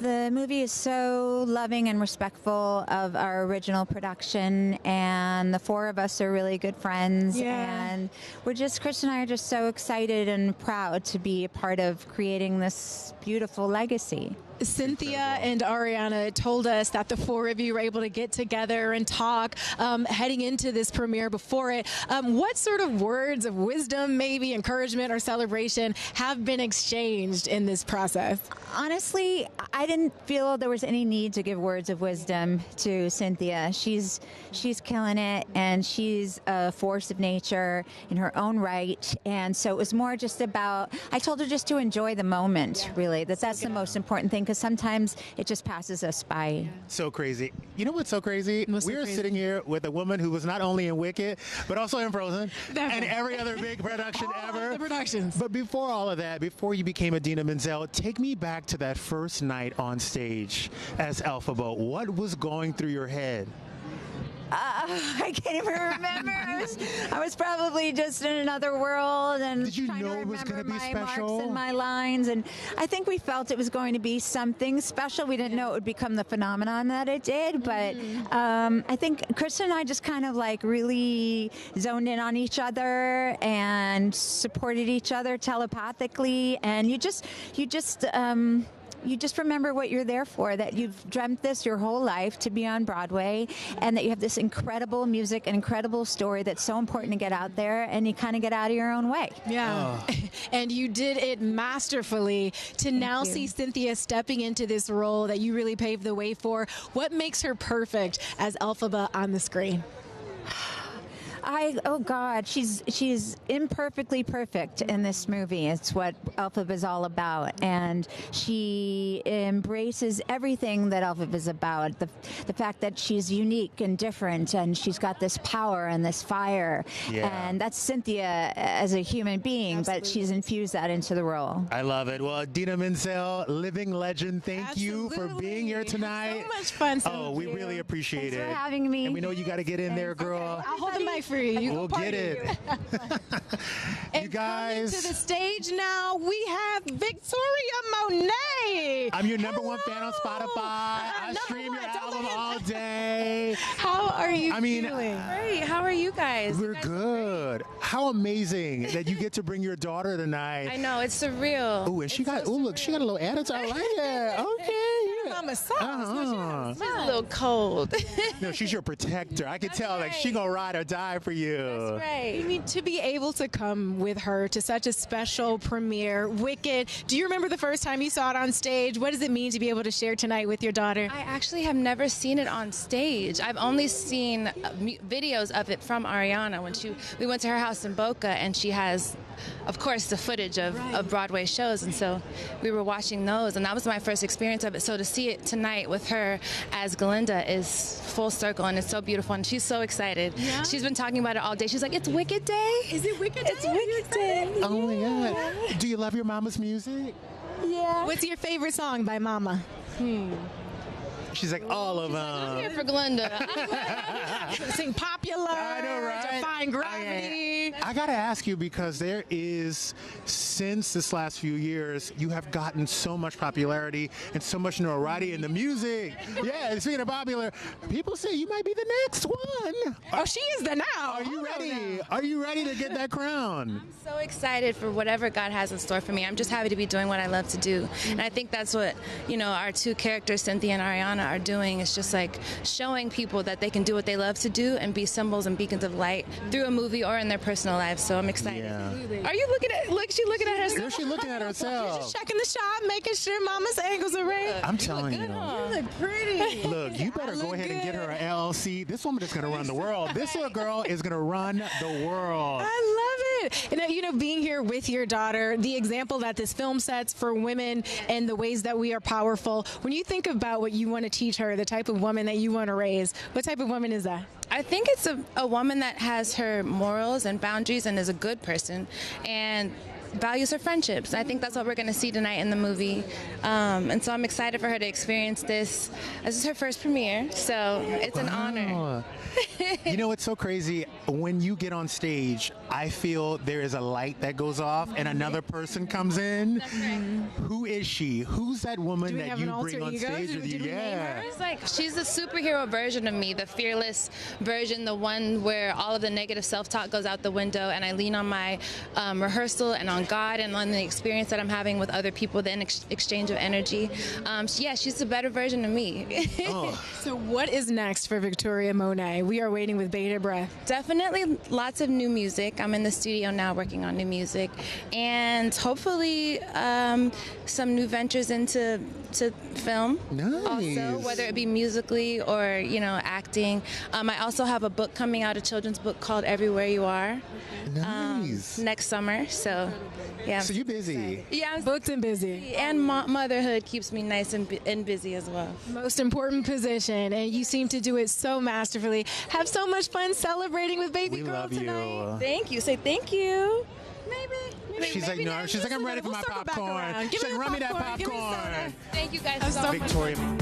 the movie is so loving and respectful of our original production, and the four of us are really good friends. And Chris and I are just so excited and proud to be a part of creating this beautiful legacy. Cynthia and Ariana told us that the four of you were able to get together and talk heading into this premiere before it. What sort of words of wisdom, maybe encouragement or celebration, have been exchanged in this process? Honestly, I didn't feel there was any need to give words of wisdom to Cynthia. She's killing it, and she's a force of nature in her own right. And so it was more just about, I told her just to enjoy the moment, really. That's the most important thing, because sometimes it just passes us by. So crazy. You know what's so crazy? We're sitting here with a woman who was not only in Wicked, but also in Frozen, and every other big production ever. The productions. But before all of that, before you became Idina Menzel, take me back to that first night on stage as Elphaba. What was going through your head? I can't even remember. I was probably just in another world, and did you trying know to it was going to be my special? Marks and my lines, and I think we felt it was going to be something special. We didn't know it would become the phenomenon that it did, but I think Kristin and I just kind of like really zoned in on each other and supported each other telepathically, and you just remember what you're there for, that you've dreamt this your whole life, to be on Broadway, and that you have this incredible music, an incredible story that's so important to get out there, and you kind of get out of your own way. Yeah. And you did it masterfully. To now see Cynthia stepping into this role that you really paved the way for, what makes her perfect as Elphaba on the screen? Oh God, she's imperfectly perfect in this movie. It's what Elphaba is all about, and she embraces everything that Elphaba is about. The fact that she's unique and different, and she's got this power and this fire, and that's Cynthia as a human being, but she's infused that into the role. I love it. Well, Idina Menzel, living legend, thank you for being here tonight. So much fun. Oh, we really appreciate Thanks it. for having me. And we know you got to get in there, girl. I'll hold the mic for you. We'll get it. You guys. Coming to the stage now, we have Victoria Monét. I'm your #1 fan on Spotify. I stream your album all day. How are you feeling? Great. How are you guys? We're good. How amazing that you get to bring your daughter tonight. I know, it's surreal. Oh, and she got, look, she got a little attitude. I like it. Okay. Mama sauce. She's a little cold. No, she's your protector. I can tell, like, she gonna ride or die for you. That's right. I mean, to be able to come with her to such a special premiere, Wicked. Do you remember the first time you saw it on stage? What does it mean to be able to share tonight with your daughter? I actually have never seen it on stage. I've only seen videos of it from Ariana when we went to her house in Boca, and she has, of course, the footage of Broadway shows, and so we were watching those, and that was my first experience of it. So to see it tonight with her as Glinda is full circle, and it's so beautiful, and she's so excited. Yeah. She's been talking about it all day. She's like, it's Wicked Day? Is it Wicked Day? It's Wicked Day. Oh my God. Do you love your mama's music? Yeah. What's your favorite song by Mama? She's like, all of them. I'm here for Glinda. Sing Popular. I know, right? Defying Gravity. I got to ask you, because there is, since this last few years, you have gotten so much popularity and so much notoriety in the music. Yeah, speaking of popular, people say you might be the next one. Oh, she is the now. Are you ready? Are you ready to get that crown? I'm so excited for whatever God has in store for me. I'm just happy to be doing what I love to do. And I think that's what, our two characters, Cynthia and Ariana, are doing. It's just like showing people that they can do what they love to do and be symbols and beacons of light through a movie or in their personal lives. So I'm excited. Yeah. Are you looking at, she's looking at herself. Is she looking at herself? She's just checking the shot, making sure Mama's angles are right. I'm telling you. You look pretty. Look, you better go ahead and get her an LLC. This woman is going to run the world. This little girl is going to run the world. I love it. And being here with your daughter, the example that this film sets for women and the ways that we are powerful. When you think about what you want to teach her, the type of woman that you want to raise, what type of woman is that? I think it's a woman that has her morals and boundaries and is a good person and values her friendships. I think that's what we're going to see tonight in the movie. And so I'm excited for her to experience this. This is her first premiere, so it's an honor. It's so crazy. When you get on stage, I feel there is a light that goes off and another person comes in. That's right. Who is she? Who's that woman that you bring on ego? stage with you? Yeah. She's the superhero version of me, the fearless version, the one where all of the negative self-talk goes out the window, and I lean on my rehearsal and on on God and on the experience that I'm having with other people, the exchange of energy. Yeah, she's a better version of me. So what is next for Victoria Monét? We are waiting with bated breath. Definitely lots of new music. I'm in the studio now working on new music, and hopefully some new ventures into film. Nice. Also, whether it be musically or, you know, acting. I also have a book coming out, a children's book called Everywhere You Are. Nice. Next summer. So, yeah. So you're busy. Yeah, I'm booked and busy. And motherhood keeps me nice and busy as well. Most important position, and you seem to do it so masterfully. Have so much fun celebrating with baby girl tonight. Thank you. Say thank you. Maybe. She's like, no. She's like, I'm ready for my popcorn. She's like, run me that popcorn. Thank you guys so much. Victoria.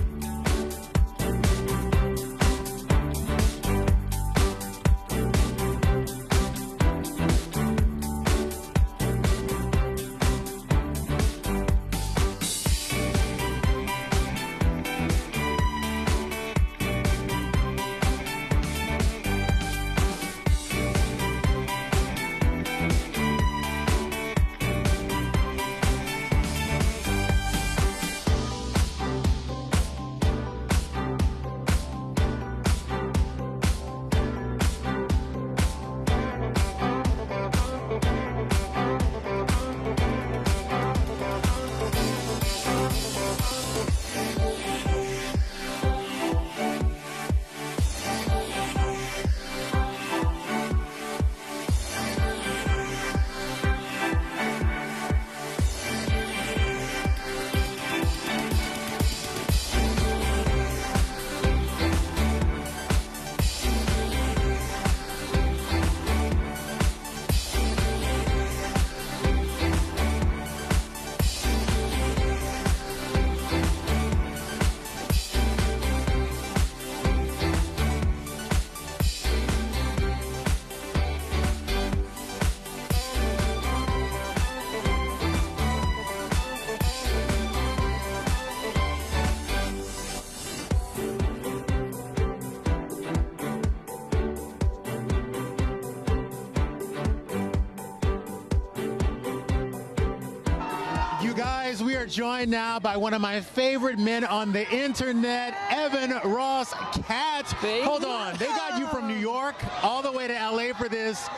We are joined now by one of my favorite men on the internet, Evan Ross Katz. Hold on, they got you from New York all the way to LA for this.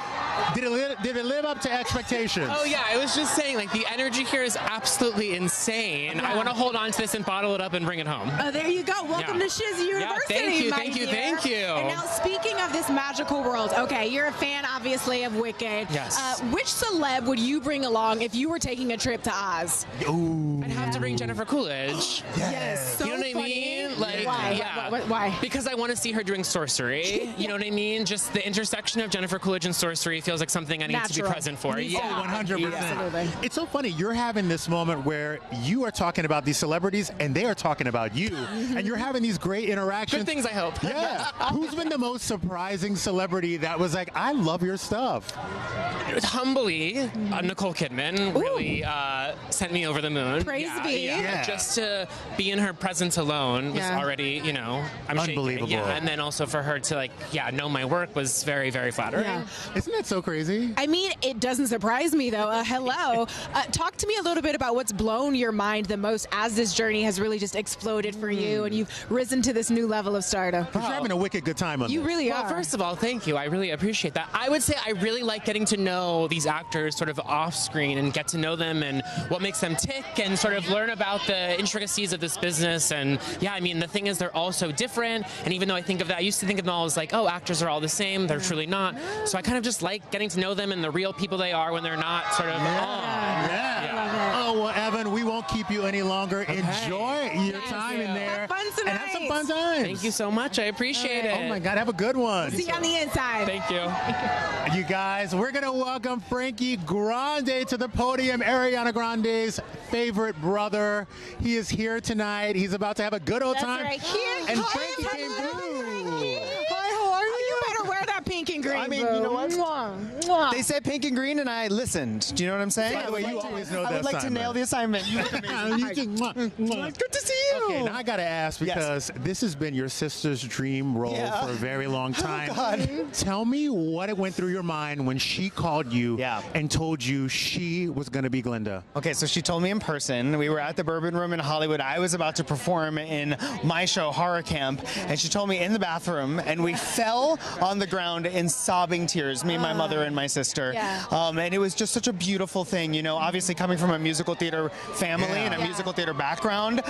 Did it live up to expectations? Oh yeah, I was just saying, like, the energy here is absolutely insane. I want to hold on to this and bottle it up and bring it home. Oh, there you go. Welcome to Shiz University. Thank you. And now, speaking of this magical world, okay, you're a fan, obviously, of Wicked. Yes. Which celeb would you bring along if you were taking a trip to Oz? I'd have to bring Jennifer Coolidge. Yes. So you know what I mean? Like, why? yeah. Why? Because I want to see her doing sorcery. You know what I mean? Just the intersection of Jennifer Coolidge and sorcery feels like something I need to be present for. Yeah, 100%. It's so funny. You're having this moment where you are talking about these celebrities and they are talking about you, and you're having these great interactions. Good things, I hope. Yeah. Who's been the most surprising celebrity that was like, I love your stuff? Humbly, Nicole Kidman really sent me over the moon. Praise be. Yeah. Just to be in her presence alone was already, you know, I'm unbelievable. Shaking. Yeah, and then also for her to know my work was very, very flattering. Yeah. Isn't that so crazy? I mean, it doesn't surprise me, though. Hello. Talk to me a little bit about what's blown your mind the most as this journey has really just exploded for you and you've risen to this new level of stardom. You're having a wicked good time on this. You really are. Well, first of all, thank you. I really appreciate that. I would say I really like getting to know these actors sort of off screen and get to know them and what makes them tick and sort of learn about the intricacies of this business. And yeah, I mean, the thing is they're all so different. And even though I used to think of them all as like, oh, actors are all the same. They're truly not. So I kind of just like getting to know them and the real people they are when they're not sort of Oh, well, Evan, we won't keep you any longer. Okay. Enjoy your time in there. Have fun tonight. And have some fun times. Thank you so much. I appreciate it. Oh, my God. Have a good one. See you on the inside. Thank you. You guys, we're going to welcome Frankie Grande to the podium, Ariana Grande's favorite brother. He is here tonight. He's about to have a good old time. That's right. And Frankie came through. Pink and green. I mean, you know what? Mwah. They said pink and green, and I listened. Do you know what I'm saying? By the way, you always know I would like to nail the assignment. Good to see you. Okay, now I got to ask, because this has been your sister's dream role for a very long time. Oh, God. Tell me what it went through your mind when she called you and told you she was going to be Glinda. Okay, so she told me in person. We were at the Bourbon Room in Hollywood. I was about to perform in my show, Horror Camp, and she told me in the bathroom, and we fell on the ground in sobbing tears, me, my mother, and my sister. And it was just such a beautiful thing, you know, obviously coming from a musical theater family and a musical theater background,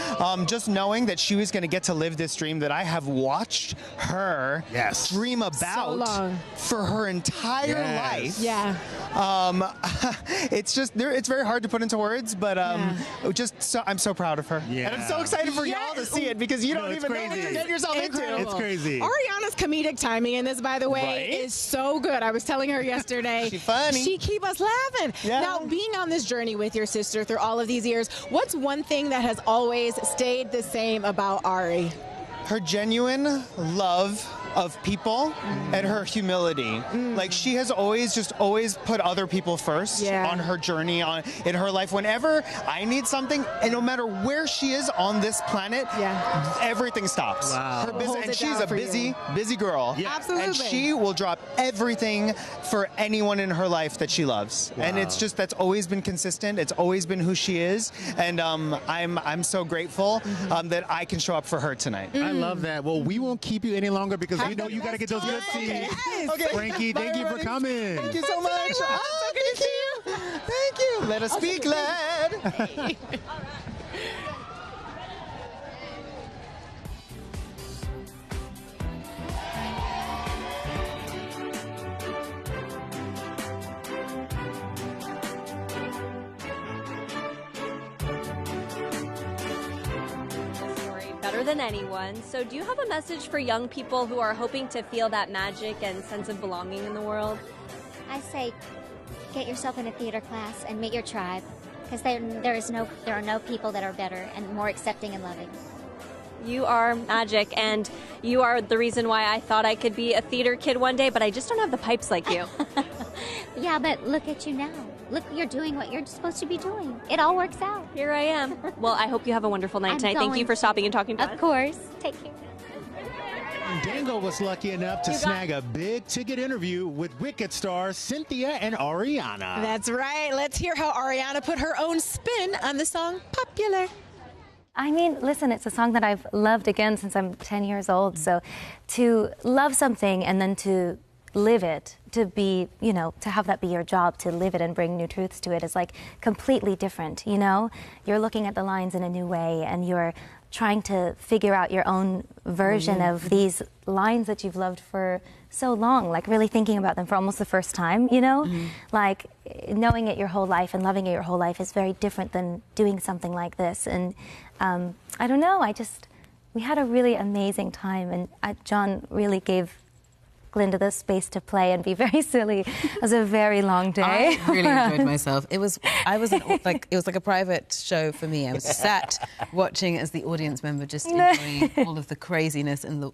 just knowing that she was going to get to live this dream that I have watched her dream about for her entire life. It's just, it's very hard to put into words, but I'm so proud of her. And I'm so excited for y'all to see it, because you don't even know what you're getting yourself into. It's crazy. Ariana's comedic timing in this, by the way, is so good. I was telling her yesterday. She's funny. She keep us laughing. Now, being on this journey with your sister through all of these years, what's one thing that has always stayed the same about Ari? Her genuine love of people and her humility. Like, she has always put other people first on her journey, in her life. Whenever I need something, and no matter where she is on this planet, everything stops. Her business, and she's a busy girl. Absolutely. And she will drop everything for anyone in her life that she loves. And it's just, that's always been consistent. It's always been who she is. And I'm so grateful that I can show up for her tonight. I love that. Well, we won't keep you any longer, because we know you got to get those good seats. Okay. Frankie, thank you for coming. Thank you so much. Thank you. Thank you. Let us be glad. Better than anyone. So do you have a message for young people who are hoping to feel that magic and sense of belonging in the world? I say get yourself in a theater class and meet your tribe, because there are no people that are better and more accepting and loving. You are magic, and you are the reason why I thought I could be a theater kid one day, but I just don't have the pipes like you. Yeah, but look at you now. Look, you're doing what you're supposed to be doing. It all works out. Here I am. Well, I hope you have a wonderful night tonight. Thank you for stopping and talking to us. Of course. Take care. Dango was lucky enough to snag a big ticket interview with Wicked stars Cynthia and Ariana. That's right. Let's hear how Ariana put her own spin on the song Popular. I mean, listen, it's a song that I've loved again since I'm 10 years old. So to love something and then to live it, to be, you know, to have that be your job, to live it and bring new truths to it is like completely different, you know? You're looking at the lines in a new way, and you're trying to figure out your own version of these lines that you've loved for so long, like really thinking about them for almost the first time, you know? Like knowing it your whole life and loving it your whole life is very different than doing something like this. And I don't know, we had a really amazing time, and John really gave Glinda the space to play and be very silly. It was a very long day. I really enjoyed myself. It was like a private show for me. I was sat watching as the audience member, just enjoying all of the craziness and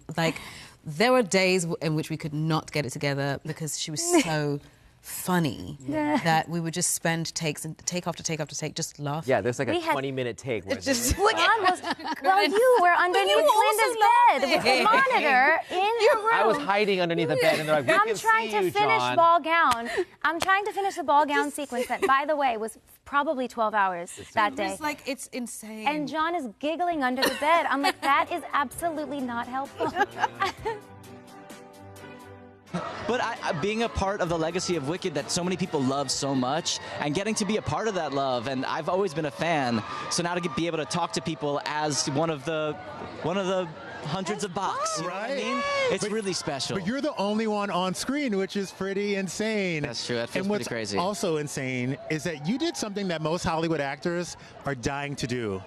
there were days in which we could not get it together because she was so funny that we would just spend takes and take after take after take just laughing. Yeah, there's like a 20-minute take. Where Well, you were underneath Glinda's bed with the monitor in her room. I was hiding underneath the bed, and they're like, "We can trying see to you, finish John." ball gown. I'm trying to finish the ball gown sequence that, by the way, was probably 12 hours that day. It's like, it's insane. And John is giggling under the bed. I'm like, that is absolutely not helpful. But being a part of the legacy of Wicked that so many people love so much, and getting to be a part of that love, and I've always been a fan, so now to be able to talk to people as one of the hundreds of box, you know what I mean? It's really special. But you're the only one on screen, which is pretty insane. That's true. That feels and pretty crazy. What's also insane is that you did something that most Hollywood actors are dying to do.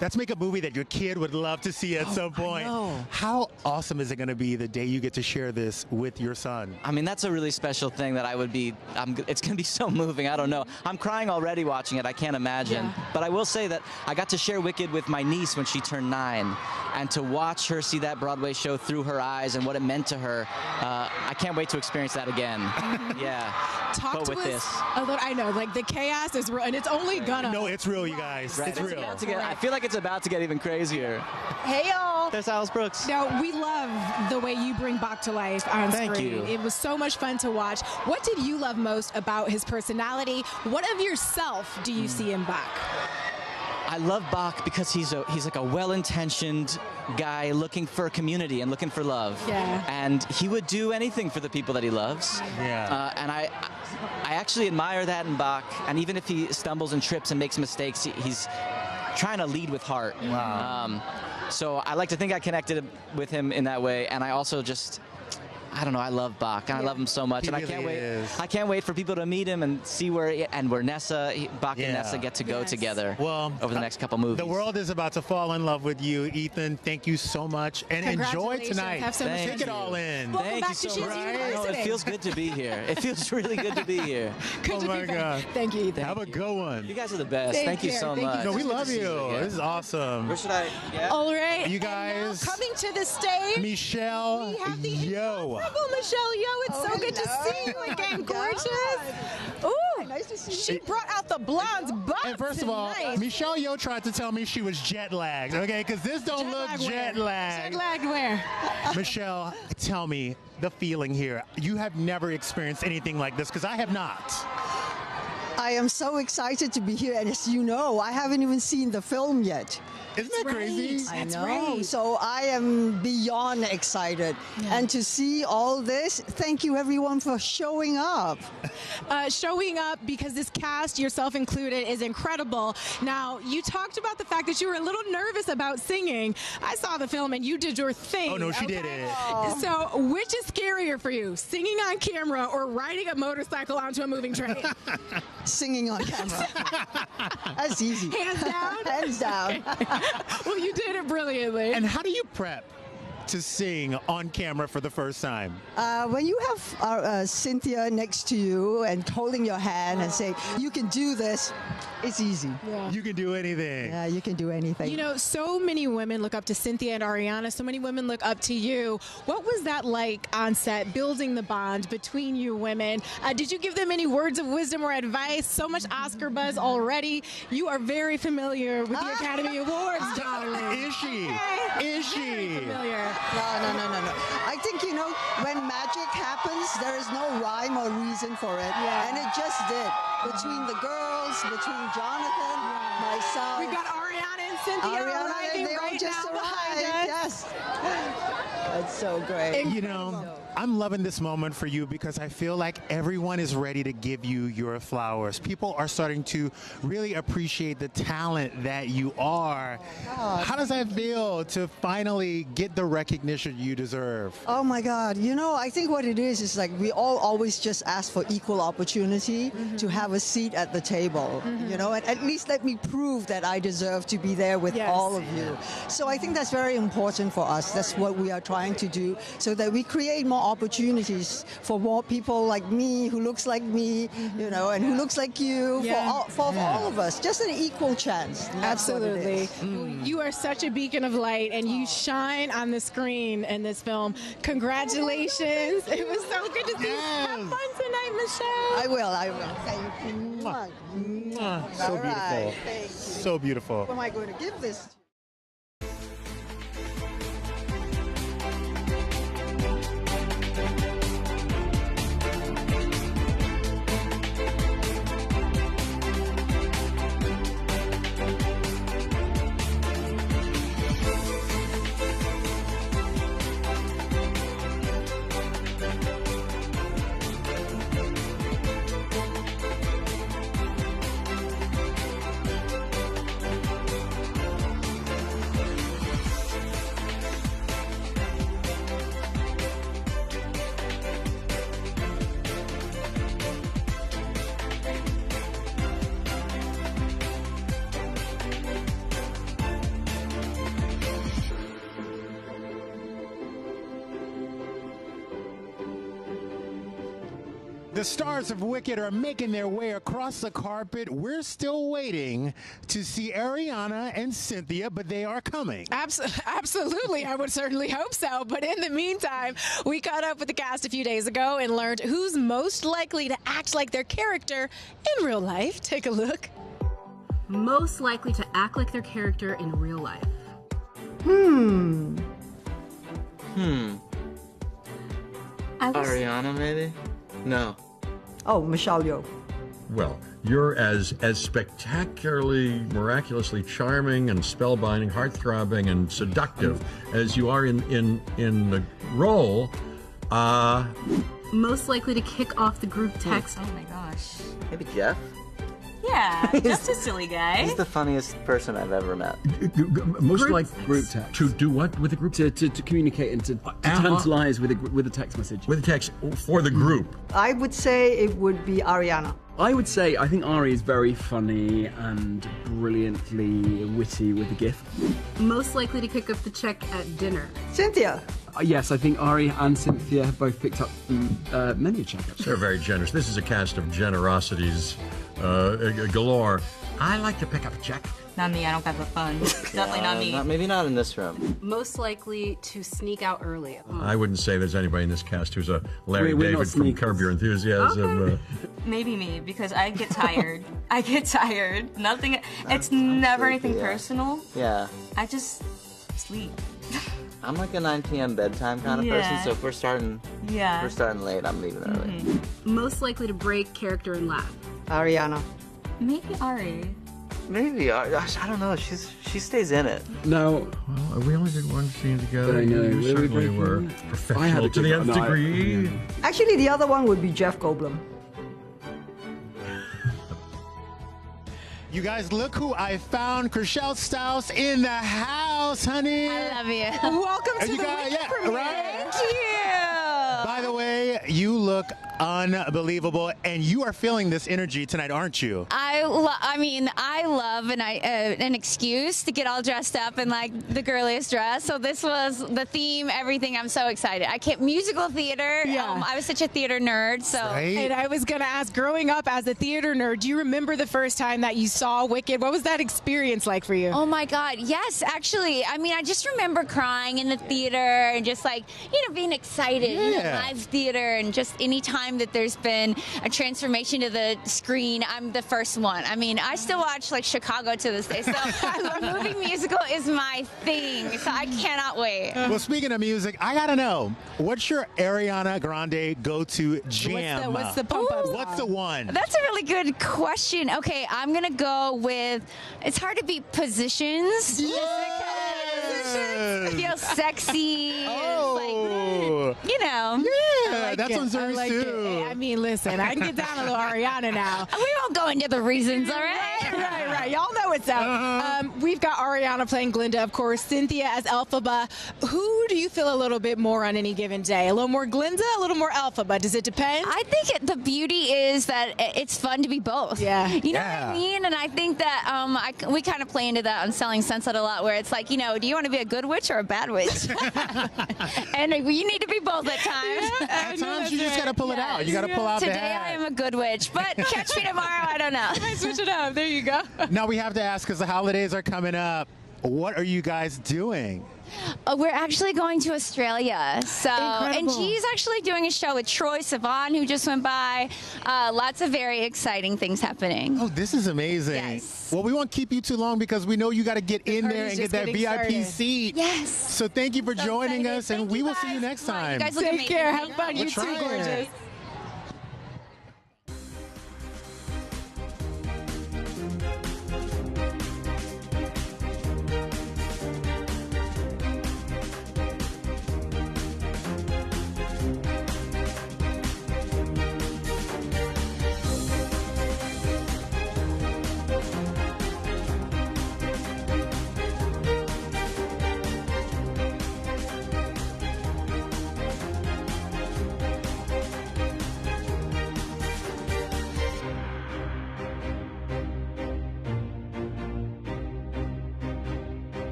That's make a movie that your kid would love to see at some point. I know. How awesome is it going to be the day you get to share this with your son? I mean, that's a really special thing that it's going to be so moving. I don't know. I'm crying already watching it. I can't imagine. Yeah. But I will say that I got to share Wicked with my niece when she turned 9. And to watch her see that Broadway show through her eyes and what it meant to her, I can't wait to experience that again. Yeah. Talk but to with us this. a little. I know, like the chaos is real, and it's only gonna. No, it's real, you guys. Right. It's real. I feel like it's about to get even crazier. Hey y'all. There's Alice Brooks. No, we love the way you bring Bach to life on Thank screen. you. It was so much fun to watch. What did you love most about his personality? What of yourself do you see in Bach? I love Bach because he's like a well-intentioned guy looking for a community and looking for love. Yeah. And he would do anything for the people that he loves. Yeah. And I actually admire that in Bach. And even if he stumbles and trips and makes mistakes, he's trying to lead with heart. Wow. So I like to think I connected with him in that way. And I also just, I don't know, I love Bach, and I love him so much, He and really I can't wait. is. I can't wait for people to meet him and see where Bach and Nessa get to go together. Well, over the next couple movies. The world is about to fall in love with you, Ethan. Thank you so much, and enjoy Congratulations. tonight. Have so much Take fun. it all in. Welcome Thank back you to so She's much. University. It feels good to be here. It feels really good to be here. Good Oh to my be God. back. Thank you, Ethan. Have a good one. You guys are the best. Thank you so much. No, we It's good love to see you. again. This is awesome. Where should I? Yeah. All right. You and guys. now coming to the stage. Michelle We have the Yeoh. incredible Michelle Yeoh. It's so good to see you again, gorgeous. Ooh, nice to see she brought out the blondes butt And first of all, tonight. Michelle Yeoh tried to tell me she was jet lagged, okay? Because this don't look jet lagged. Jet lagged where? Michelle, tell me the feeling here. You have never experienced anything like this, because I have not. I am so excited to be here, and as you know, I haven't even seen the film yet. Isn't that crazy? I That's know. right. So I am beyond excited. And to see all this, thank you everyone for showing up. Showing up because this cast, yourself included, is incredible. Now, you talked about the fact that you were a little nervous about singing. I saw the film and you did your thing. Oh, no, she did it. So, which is scarier for you, singing on camera or riding a motorcycle onto a moving train? Singing on camera. That's easy. Hands down? Hands down. Well, you did it brilliantly. And how do you prep to sing on camera for the first time? When you have Cynthia next to you and holding your hand and say, you can do this, it's easy. Yeah. You can do anything. Yeah, you can do anything. You know, so many women look up to Cynthia and Ariana. So many women look up to you. What was that like on set, building the bond between you women? Did you give them any words of wisdom or advice? So much Oscar buzz already. You are very familiar with the Academy Awards, darling. Is she? Okay. Is she? Very familiar. No. I think, you know, when magic happens, there is no rhyme or reason for it. Yeah. And it just did. Between the girls, between Jonathan, myself. We've got Ariana and Cynthia arriving they all right just now behind arrived. us. Yes. That's so great. You know, I'm loving this moment for you because I feel like everyone is ready to give you your flowers. People are starting to really appreciate the talent that you are. How does that feel to finally get the recognition you deserve? Oh my God. You know, I think what it is like we all always just ask for equal opportunity to have a seat at the table, you know, and at least let me prove that I deserve to be there with all of you. So I think that's very important for us. That's what we are trying to do so that we create more opportunities for more people like me, who looks like me, you know, and who looks like you, for all of us. Just an equal chance. That's what it Absolutely. is. You are such a beacon of light, and you shine on the screen in this film. Congratulations. It was so good to see you. Have fun tonight, Michelle. I will. Thank you. Mwah. So All beautiful. right. Thank you. So beautiful. Who am I going to give this to? The stars of Wicked are making their way across the carpet. We're still waiting to see Ariana and Cynthia, but they are coming. Absolutely. I would certainly hope so. But in the meantime, we caught up with the cast a few days ago and learned who's most likely to act like their character in real life. Take a look. Most likely to act like their character in real life. Ariana, maybe? No. Oh, Michelle Yeoh. Well, you're as spectacularly, miraculously charming and spellbinding, heart-throbbing and seductive as you are in the role. Most likely to kick off the group text. Oh my gosh. Maybe Jeff? Yeah, Jeff's a silly guy. He's the funniest person I've ever met. Most like group text. To do what with the group? To communicate and to tantalize with a text message. With a text for the group. I would say it would be Ariana. I would say I think Ari is very funny and brilliantly witty with a gift. Most likely to kick up the check at dinner. Cynthia. Yes, I think Ari and Cynthia have both picked up many a check. They're very generous. This is a cast of generosities galore. I like to pick up a check. Not me, I don't got the funds. Definitely not me. Maybe not in this room. Most likely to sneak out early. I wouldn't say there's anybody in this cast who's a Larry We're not David from sneakers. Curb Your Enthusiasm. Okay. Maybe me, because I get tired. I get tired. Nothing. It's never anything personal. Yeah. I just sleep. I'm like a 9 p.m. bedtime kind of person, so if we're starting late, I'm leaving early. Most likely to break character and laugh. Ariana. Maybe Ari. Maybe. Gosh, I don't know. She stays in it. No. Well, we only did one scene together. I know. You certainly were professional to the nth degree. Actually, the other one would be Jeff Goldblum. You guys, look who I found. Chriselle Staus in the house, honey. I love you. Welcome to the Wicked premiere. Right? Thank you. By the way, you look unbelievable, and you are feeling this energy tonight, aren't you? I love an excuse to get all dressed up in like the girliest dress. So this was the theme, everything. I'm so excited. Musical theater. Yeah. I was such a theater nerd. So. Right? And I was going to ask, growing up as a theater nerd, do you remember the first time that you saw Wicked? What was that experience like for you? Oh my God, yes, actually. I just remember crying in the theater and just like, being excited in live theater, and just any time that there's been a transformation to the screen, I'm the first one. I still watch like Chicago to this day, so the movie musical is my thing, so I cannot wait. Well, speaking of music, I gotta know, what's your Ariana Grande go-to jam? What's the pump up song? What's the one? That's a really good question. Okay, I'm gonna go with, it's hard to beat Positions. Yes! Feel sexy. Oh. It's like, Yeah, that one's very soon. Listen, I can get down a little Ariana now. We won't go into the reasons, all right? Right. Y'all know it's up. We've got Ariana playing Glinda, of course, Cynthia as Elphaba. Who do you feel a little bit more on any given day? A little more Glinda, a little more Elphaba? Does it depend? I think the beauty is that it's fun to be both. Yeah. You know what I mean? And I think that we kind of play into that on Selling Sunset a lot, where it's like, do you want to be a good witch or a bad witch? And you need to be both at times. At times, you just got to pull it out. You got to pull out the Today hat. I am a good witch, but catch me tomorrow, I don't know. I switch it up. There you go. Now we have to ask, because the holidays are coming up, what are you guys doing? We're actually going to Australia. And she's actually doing a show with Troye Sivan, who just went by. Lots of very exciting things happening. Oh, this is amazing. Yes. Well, we won't keep you too long because we know you got to get in there and get that VIP started. seat. Yes. So thank you for joining us, and we will see you next time. You guys look Take amazing. care. Have fun. We're You too, trying. gorgeous.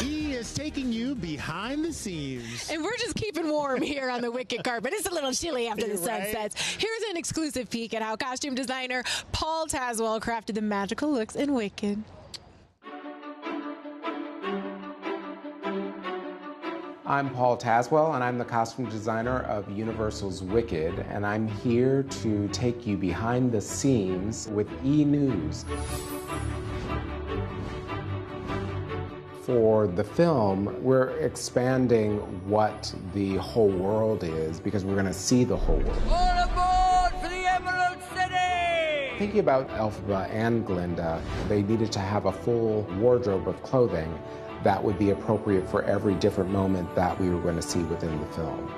E is taking you behind the scenes. And we're just keeping warm here on the Wicked carpet. It's a little chilly after the sun sets. Here's an exclusive peek at how costume designer Paul Tazwell crafted the magical looks in Wicked. I'm Paul Tazwell, and I'm the costume designer of Universal's Wicked, and I'm here to take you behind the scenes with E! News. For the film, we're expanding what the whole world is because we're going to see the whole world. All aboard for the Emerald City! Thinking about Elphaba and Glinda, they needed to have a full wardrobe of clothing that would be appropriate for every different moment that we were going to see within the film.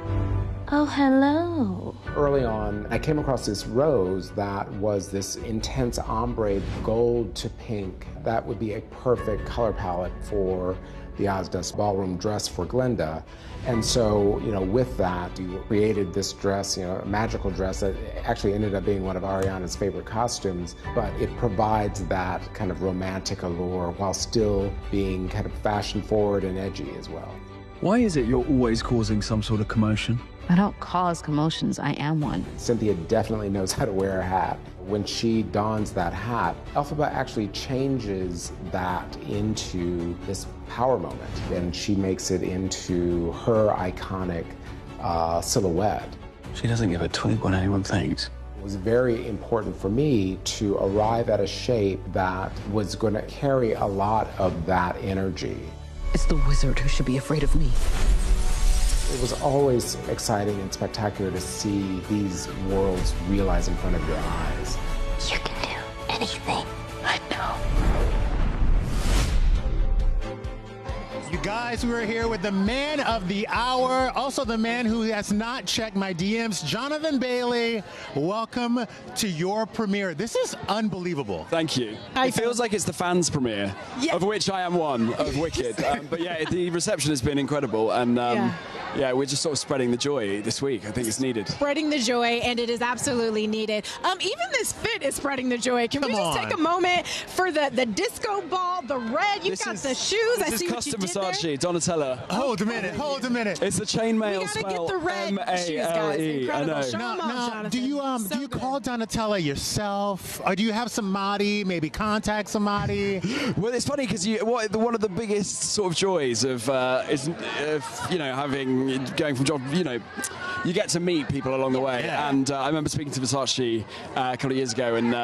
Oh, hello. Early on, I came across this rose that was this intense ombre gold to pink. That would be a perfect color palette for the Ozdas ballroom dress for Glinda. And so, with that, you created this dress, a magical dress that actually ended up being one of Ariana's favorite costumes, but it provides that kind of romantic allure while still being kind of fashion forward and edgy as well. Why is it you're always causing some sort of commotion? I don't cause commotions, I am one. Cynthia definitely knows how to wear a hat. When she dons that hat, Elphaba actually changes that into this power moment, and she makes it into her iconic silhouette. She doesn't give a twig what anyone thinks. It was very important for me to arrive at a shape that was going to carry a lot of that energy. It's the wizard who should be afraid of me. It was always exciting and spectacular to see these worlds realize in front of your eyes. You can do anything. I know. You guys, we're here with the man of the hour, also the man who has not checked my DMs, Jonathan Bailey. Welcome to your premiere. This is unbelievable. Thank you. It feels like it's the fans' premiere, of which I am one, of Wicked. But yeah, the reception has been incredible, and we're just sort of spreading the joy this week. I think it's needed. Spreading the joy, and it is absolutely needed. Even this fit is spreading the joy. Can we just take a moment for the disco ball, the red? You've got the shoes. I see what you did there. Donatella. Hold a minute. It's the chainmail spell. Get the red M-A-L-E. I know. Now, do you call Donatella yourself, or do you have somebody maybe contact somebody? Well, it's funny because one of the biggest sort of joys of going from job, you get to meet people along the way. Yeah. And I remember speaking to Versace a couple of years ago, and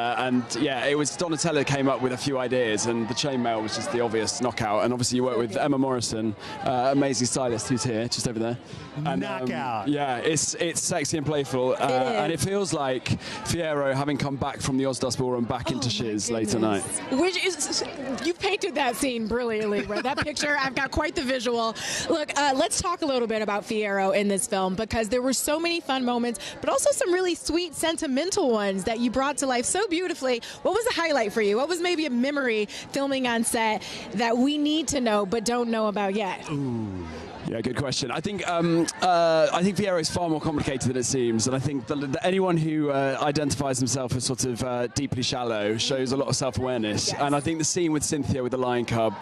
it was Donatella came up with a few ideas, and the chainmail was just the obvious knockout. And obviously you work with Emma Morrison, amazing stylist who's here, just over there. And, knockout. It's sexy and playful, and it feels like Fiyero having come back from the Ozdas Ballroom back into Shiz late at night. Which is, you painted that scene brilliantly, right? That picture, I've got quite the visual. Look, let's talk a little bit about Fiyero in this film, because there were so many fun moments, but also some really sweet, sentimental ones that you brought to life so beautifully. What was the highlight for you? What was maybe a memory filming on set that we need to know but don't know about yet? Ooh. Yeah, good question. I think Fiyero is far more complicated than it seems, and I think that anyone who identifies himself as sort of deeply shallow shows a lot of self-awareness. Yes. And I think the scene with Cynthia with the Lion Cub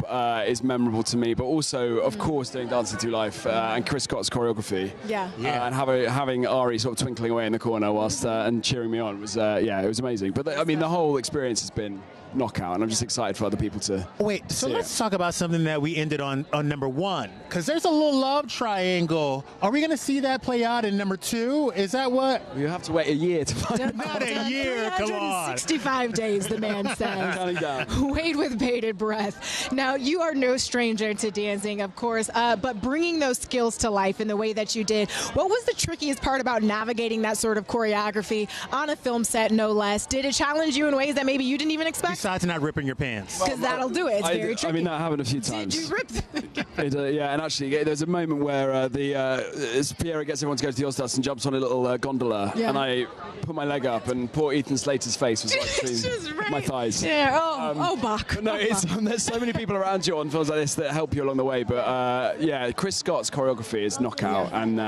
is memorable to me, but also, of course, doing Dancing Through Life and Chris Scott's choreography. And having Ari sort of twinkling away in the corner whilst and cheering me on was it was amazing. But the whole experience has been knockout, and I'm just excited for other people to let's talk about something that we ended on number one, because there's a little love triangle. Are we going to see that play out in number two? Is that what? You have to wait a year to find out. Not a year, come on. 65 days, the man says. Counting down. Wait with bated breath. Now, you are no stranger to dancing, of course, but bringing those skills to life in the way that you did, what was the trickiest part about navigating that sort of choreography on a film set, no less? Did it challenge you in ways that maybe you didn't even expect? Besides not ripping your pants. Because that'll do it. It's very tricky. That happened a few times. Did you rip and actually, there's a moment where Fiyero gets everyone to go to the Ozdas and jumps on a little gondola, and I put my leg up, and poor Ethan Slater's face was like between my thighs. Yeah, Bach. No, there's so many people around you on films like this that help you along the way, but Chris Scott's choreography is knockout, and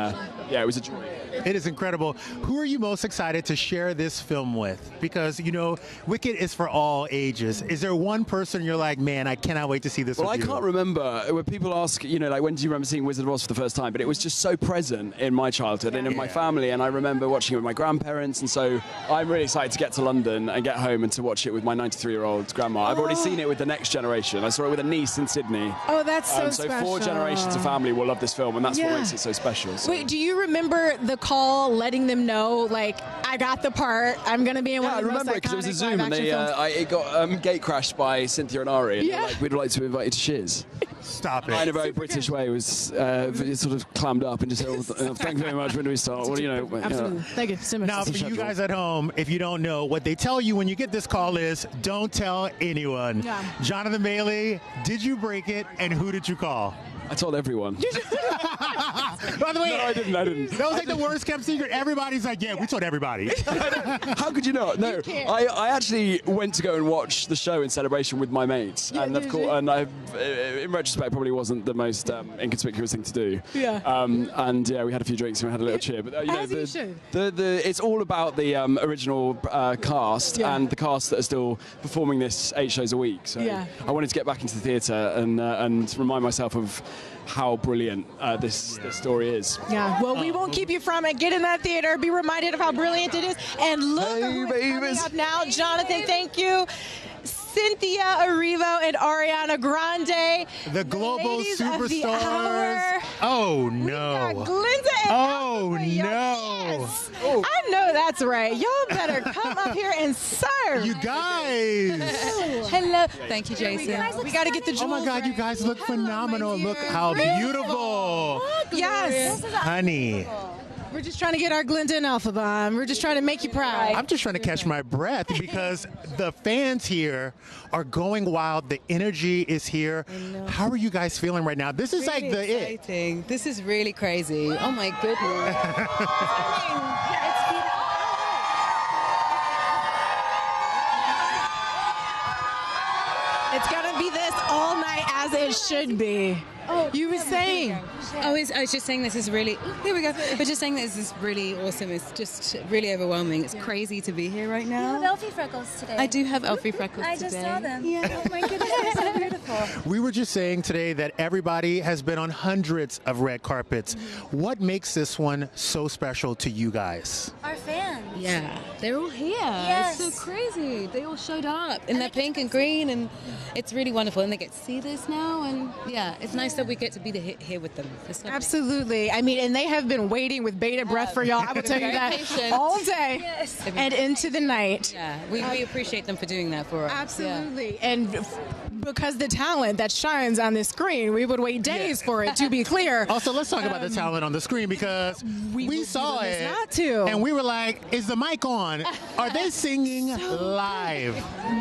it was a joy. It is incredible. Who are you most excited to share this film with? Because, you know, Wicked is for all ages. Is there one person you're like, man, I cannot wait to see this Well, with I you? can't remember. When people ask, you know, like, when do you remember seeing Wizard of Oz for the first time? But it was just so present in my childhood and in my family, and I remember watching it with my grandparents, and so I'm really excited to get to London and get home and to watch it with my 93-year-old grandma. I've already seen it with the next generation. I saw it with a niece in Sydney. Oh, that's so So special. 4 generations of family will love this film, and that's what makes it so special. So. Wait, do you remember the call letting them know, like, I got the part, I'm going to be in one of the most I remember it because it was a Zoom, and films? it got gate crashed by Cynthia and Ari, and they were like, we'd like to invite you to Shiz. Stop it. In a very British way, was sort of clammed up and just said, thank you very much, when do we start? Well, you know, Absolutely. Thank you so much. Now, for you guys at home, if you don't know, what they tell you when you get this call is, don't tell anyone. Yeah. Jonathan Bailey, did you break it, and who did you call? I told everyone. By the way, no, I didn't. That was like the worst kept secret. Everybody's like, yeah, we told everybody. How could you not? No, I actually went to go and watch the show in celebration with my mates, and of course, and I, in retrospect, probably wasn't the most inconspicuous thing to do. Yeah. And yeah, we had a few drinks and we had a little cheer. But you know, it's all about the original cast and the cast that are still performing this 8 shows a week. So I wanted to get back into the theatre and remind myself of how brilliant this story is. Yeah, well, we won't keep you from it. Get in that theater, be reminded of how brilliant it is, and look who is coming up now. Jonathan, thank you. Cynthia Erivo and Ariana Grande, the global ladies of the superstars. hour. Oh no! We got Glinda and oh no! Yes. I know that's right. Y'all better come up here and serve. You guys. Hello. Thank you, Jason. We got to get the jewels. Oh my God, you guys look phenomenal. Look how beautiful. Yes. Honey. We're just trying to get our Glinda and Alpha Bomb. We're just trying to make you proud. I'm just trying to catch my breath because the fans here are going wild. The energy is here. How are you guys feeling right now? This is really like the exciting. This is really crazy. Oh my goodness. It's going to be this all night as it should be. Oh, you were saying. I was just saying this is really, here we go. But just saying this is really awesome. It's just really overwhelming. It's crazy to be here right now. You have Elfie freckles today. I do have Elfie freckles today. I just saw them. Yeah. Oh my goodness, they're so beautiful. We were just saying today that everybody has been on hundreds of red carpets. What makes this one so special to you guys? Our fans. Yeah, they're all here. Yes. It's so crazy. They all showed up in their pink and green, and it's really wonderful. And they get to see this now, and yeah, it's nice that we get to be here with them. Absolutely. I mean, and they have been waiting with bated breath for y'all. I will tell you that all day and into the night. Yeah, we appreciate them for doing that for us. Absolutely. Yeah. And because the talent that shines on this screen, we would wait days for it, to be clear. Also, let's talk about the talent on the screen because we saw it not to. And we were like, is the mic on? Are they singing live?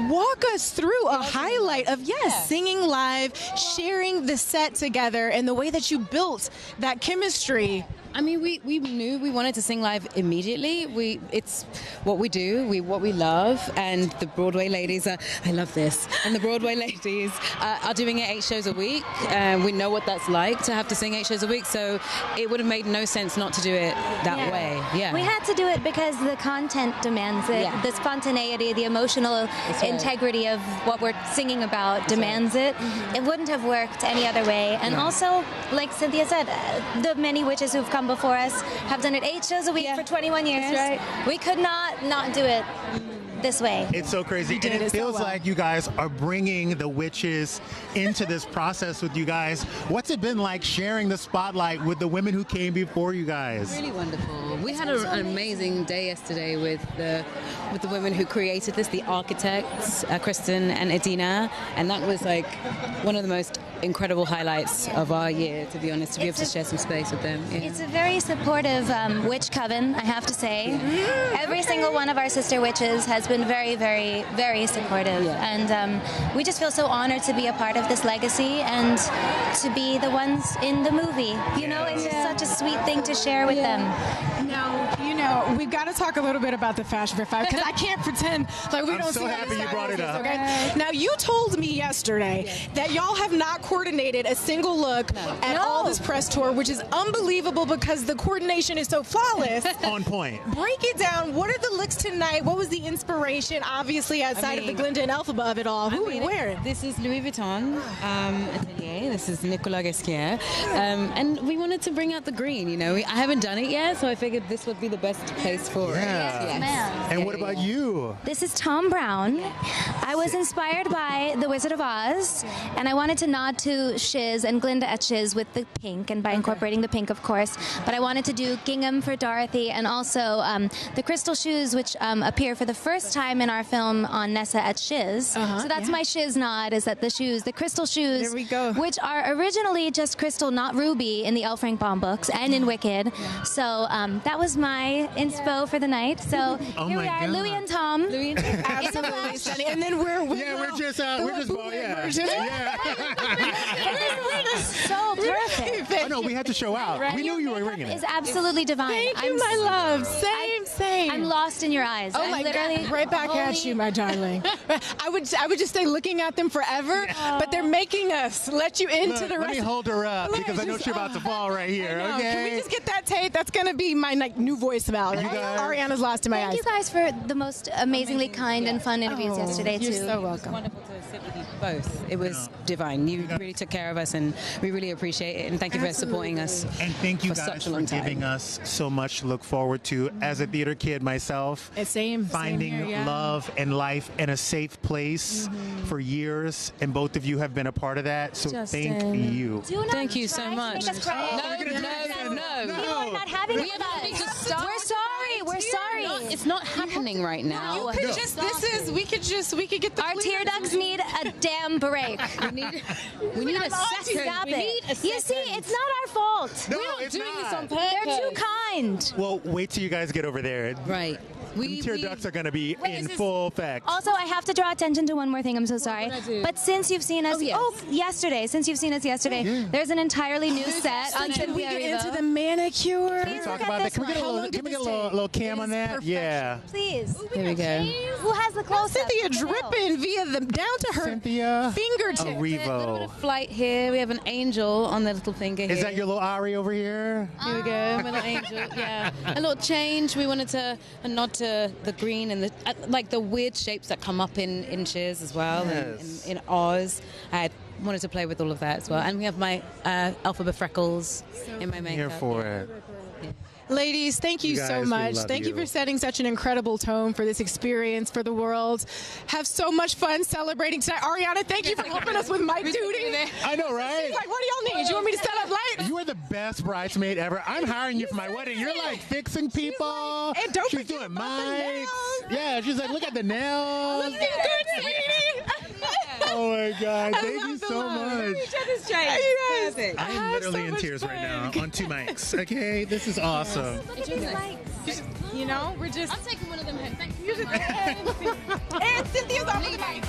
Walk us through a highlight of, singing live, sharing the set together, and the way that you built that chemistry. I mean, we knew we wanted to sing live immediately. It's what we do, what we love, and the Broadway ladies I love this, and the Broadway ladies are doing it 8 shows a week. We know what that's like to have to sing 8 shows a week, so it would have made no sense not to do it that way. Yeah. We had to do it because the content demands it. Yeah. The spontaneity, the emotional integrity of what we're singing about demands it. Mm-hmm. It wouldn't have worked any other way. And also, like Cynthia said, the many witches who've come before us have done it 8 shows a week for 21 years. That's right. We could not do it this way. It's so crazy. And it feels like you guys are bringing the witches into this process with you guys. What's it been like sharing the spotlight with the women who came before you guys? Really wonderful. We had an amazing day yesterday with the women who created this, the architects, Kristin and Idina, and that was like one of the most incredible highlights of our year, to be honest, to be able to share some space with them. Yeah. It's a very supportive witch coven, I have to say. Every single one of our sister witches has been very, very, very supportive. Yeah. And we just feel so honored to be a part of this legacy and to be the ones in the movie. You know, it's just such a sweet thing to share with them. Now, you know, we've got to talk a little bit about the Fashion Fair 5 because I can't pretend like we don't see I'm so happy you brought it up. Okay? Now, you told me yesterday that y'all have not coordinated a single look at all this press tour, which is unbelievable because the coordination is so flawless. On point. Break it down. What are the looks tonight? What was the inspiration, obviously, outside of the Glinda and Elphaba of it all? Who are we wearing? This is Louis Vuitton atelier. This is Nicolas Ghesquière. And we wanted to bring out the green, you know. I haven't done it yet, so I figured this would be the best place for it. Yes. And what about you? This is Tom Brown. I was inspired by The Wizard of Oz, and I wanted to nod to Shiz and Glinda at Shiz with the pink, and by incorporating the pink, of course. But I wanted to do gingham for Dorothy, and also the crystal shoes, which appear for the first time in our film on Nessa at Shiz. So that's my Shiz nod, is that the shoes, the crystal shoes, there we go, which are originally just crystal, not ruby, in the L. Frank Baum books and in Wicked. So that was my inspo for the night. So here we are, Louis and Tom. Absolutely stunning. And then we're just ball, It is so perfect. I know, we had to show out. Right? We knew you were ringing it. It's absolutely divine. Thank you, my love. Same. I'm lost in your eyes. Oh my God! Right back at you, my darling. I would just stay looking at them forever, but they're making us let you into the rest. Let me hold her up because I know she's about to fall right here. Okay. Can we just get that tape? That's gonna be my new voicemail. Right? Ariana's lost in my eyes. Thank you guys for the most amazingly kind and fun interviews yesterday too. You're so welcome. Wonderful to sit with you both. It was divine. You really took care of us, and we really appreciate it. And thank you for supporting us. And thank you for guys such a for long time. giving us so much to look forward to. As a theater kid myself, finding love and life in a safe place for years, and both of you have been a part of that. So thank you. Thank you so much. No. You are not having it. We're sorry. It's not happening right now. You could we could get the Our tear ducts need a damn break. We need a second. Stop it. You see, it's not our fault. No, we're not it's doing not. this on purpose. They're too kind. Well, wait till you guys get over there. Right. Tear ducts are going to be in full effect. Also, I have to draw attention to one more thing. I'm so sorry. But since you've seen us, since you've seen us yesterday, there's an entirely new set on Can we Cynthia get Erivo. into the manicure? Can we talk about that? Can we get a little cam on that? Yeah. Please. Here we go. Who has the close-up? Cynthia dripping via the down to her Cynthia fingertips. A little bit Erivo. of flight here. We have an angel on the little finger here. Is that your little Ari over here? Here we go, my little angel. Yeah, a little change. We wanted to nod to the green and the like the weird shapes that come up in Cheers as well. Yes. In Oz, I wanted to play with all of that as well. And we have my Elphaba freckles in my makeup. Here for it. Ladies, thank you so much. Thank you for setting such an incredible tone for this experience for the world. Have so much fun celebrating tonight. Ariana, thank you for helping us with mic duty. I know, right? She's like, what do y'all need? You want me to set up lights? You are the best bridesmaid ever. I'm hiring you for my wedding. You're like fixing people. And don't she's forget doing about the mics. Yeah, she's like, look at the nails. Looking good, sweetie. Oh my God! Thank you so much. I'm literally in tears right now on 2 mics. Okay, this is awesome. You know, we're just. I'm taking one of them home. Thank you. And Cynthia's off the mic.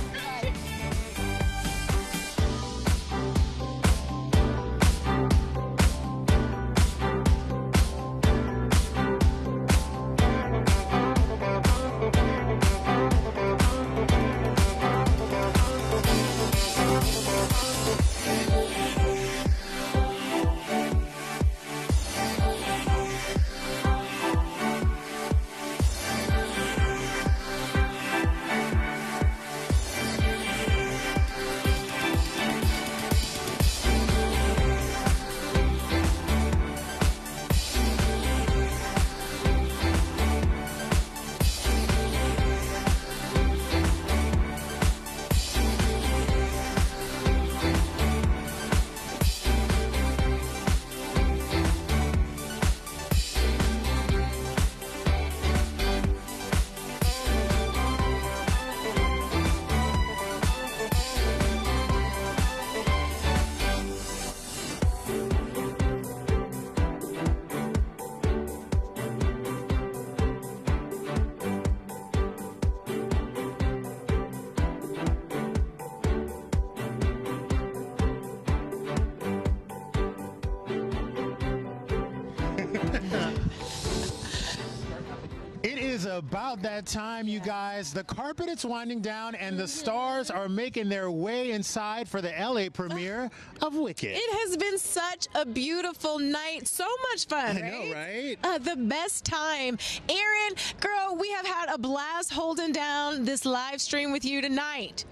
is about that time, you guys. The carpet is winding down and the stars are making their way inside for the LA premiere of Wicked. It has been such a beautiful night. So much fun, I know, right? The best time. Erin, girl, we have had a blast holding down this live stream with you tonight.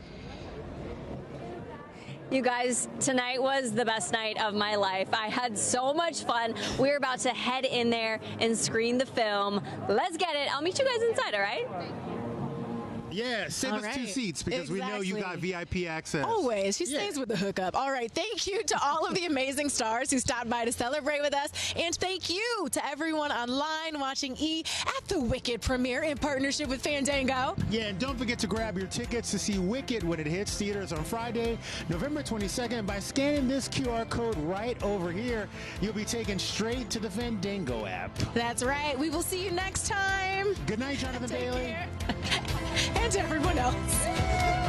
You guys, tonight was the best night of my life. I had so much fun. We're about to head in there and screen the film. Let's get it. I'll meet you guys inside, all right? Yeah, save us 2 seats because we know you got VIP access. Always. She stays with the hookup. All right. Thank you to all of the amazing stars who stopped by to celebrate with us. And thank you to everyone online watching E! at the Wicked premiere in partnership with Fandango. Yeah, and don't forget to grab your tickets to see Wicked when it hits theaters on Friday, November 22nd. By scanning this QR code right over here, you'll be taken straight to the Fandango app. That's right. We will see you next time. Good night, Jonathan Bailey. And to everyone else.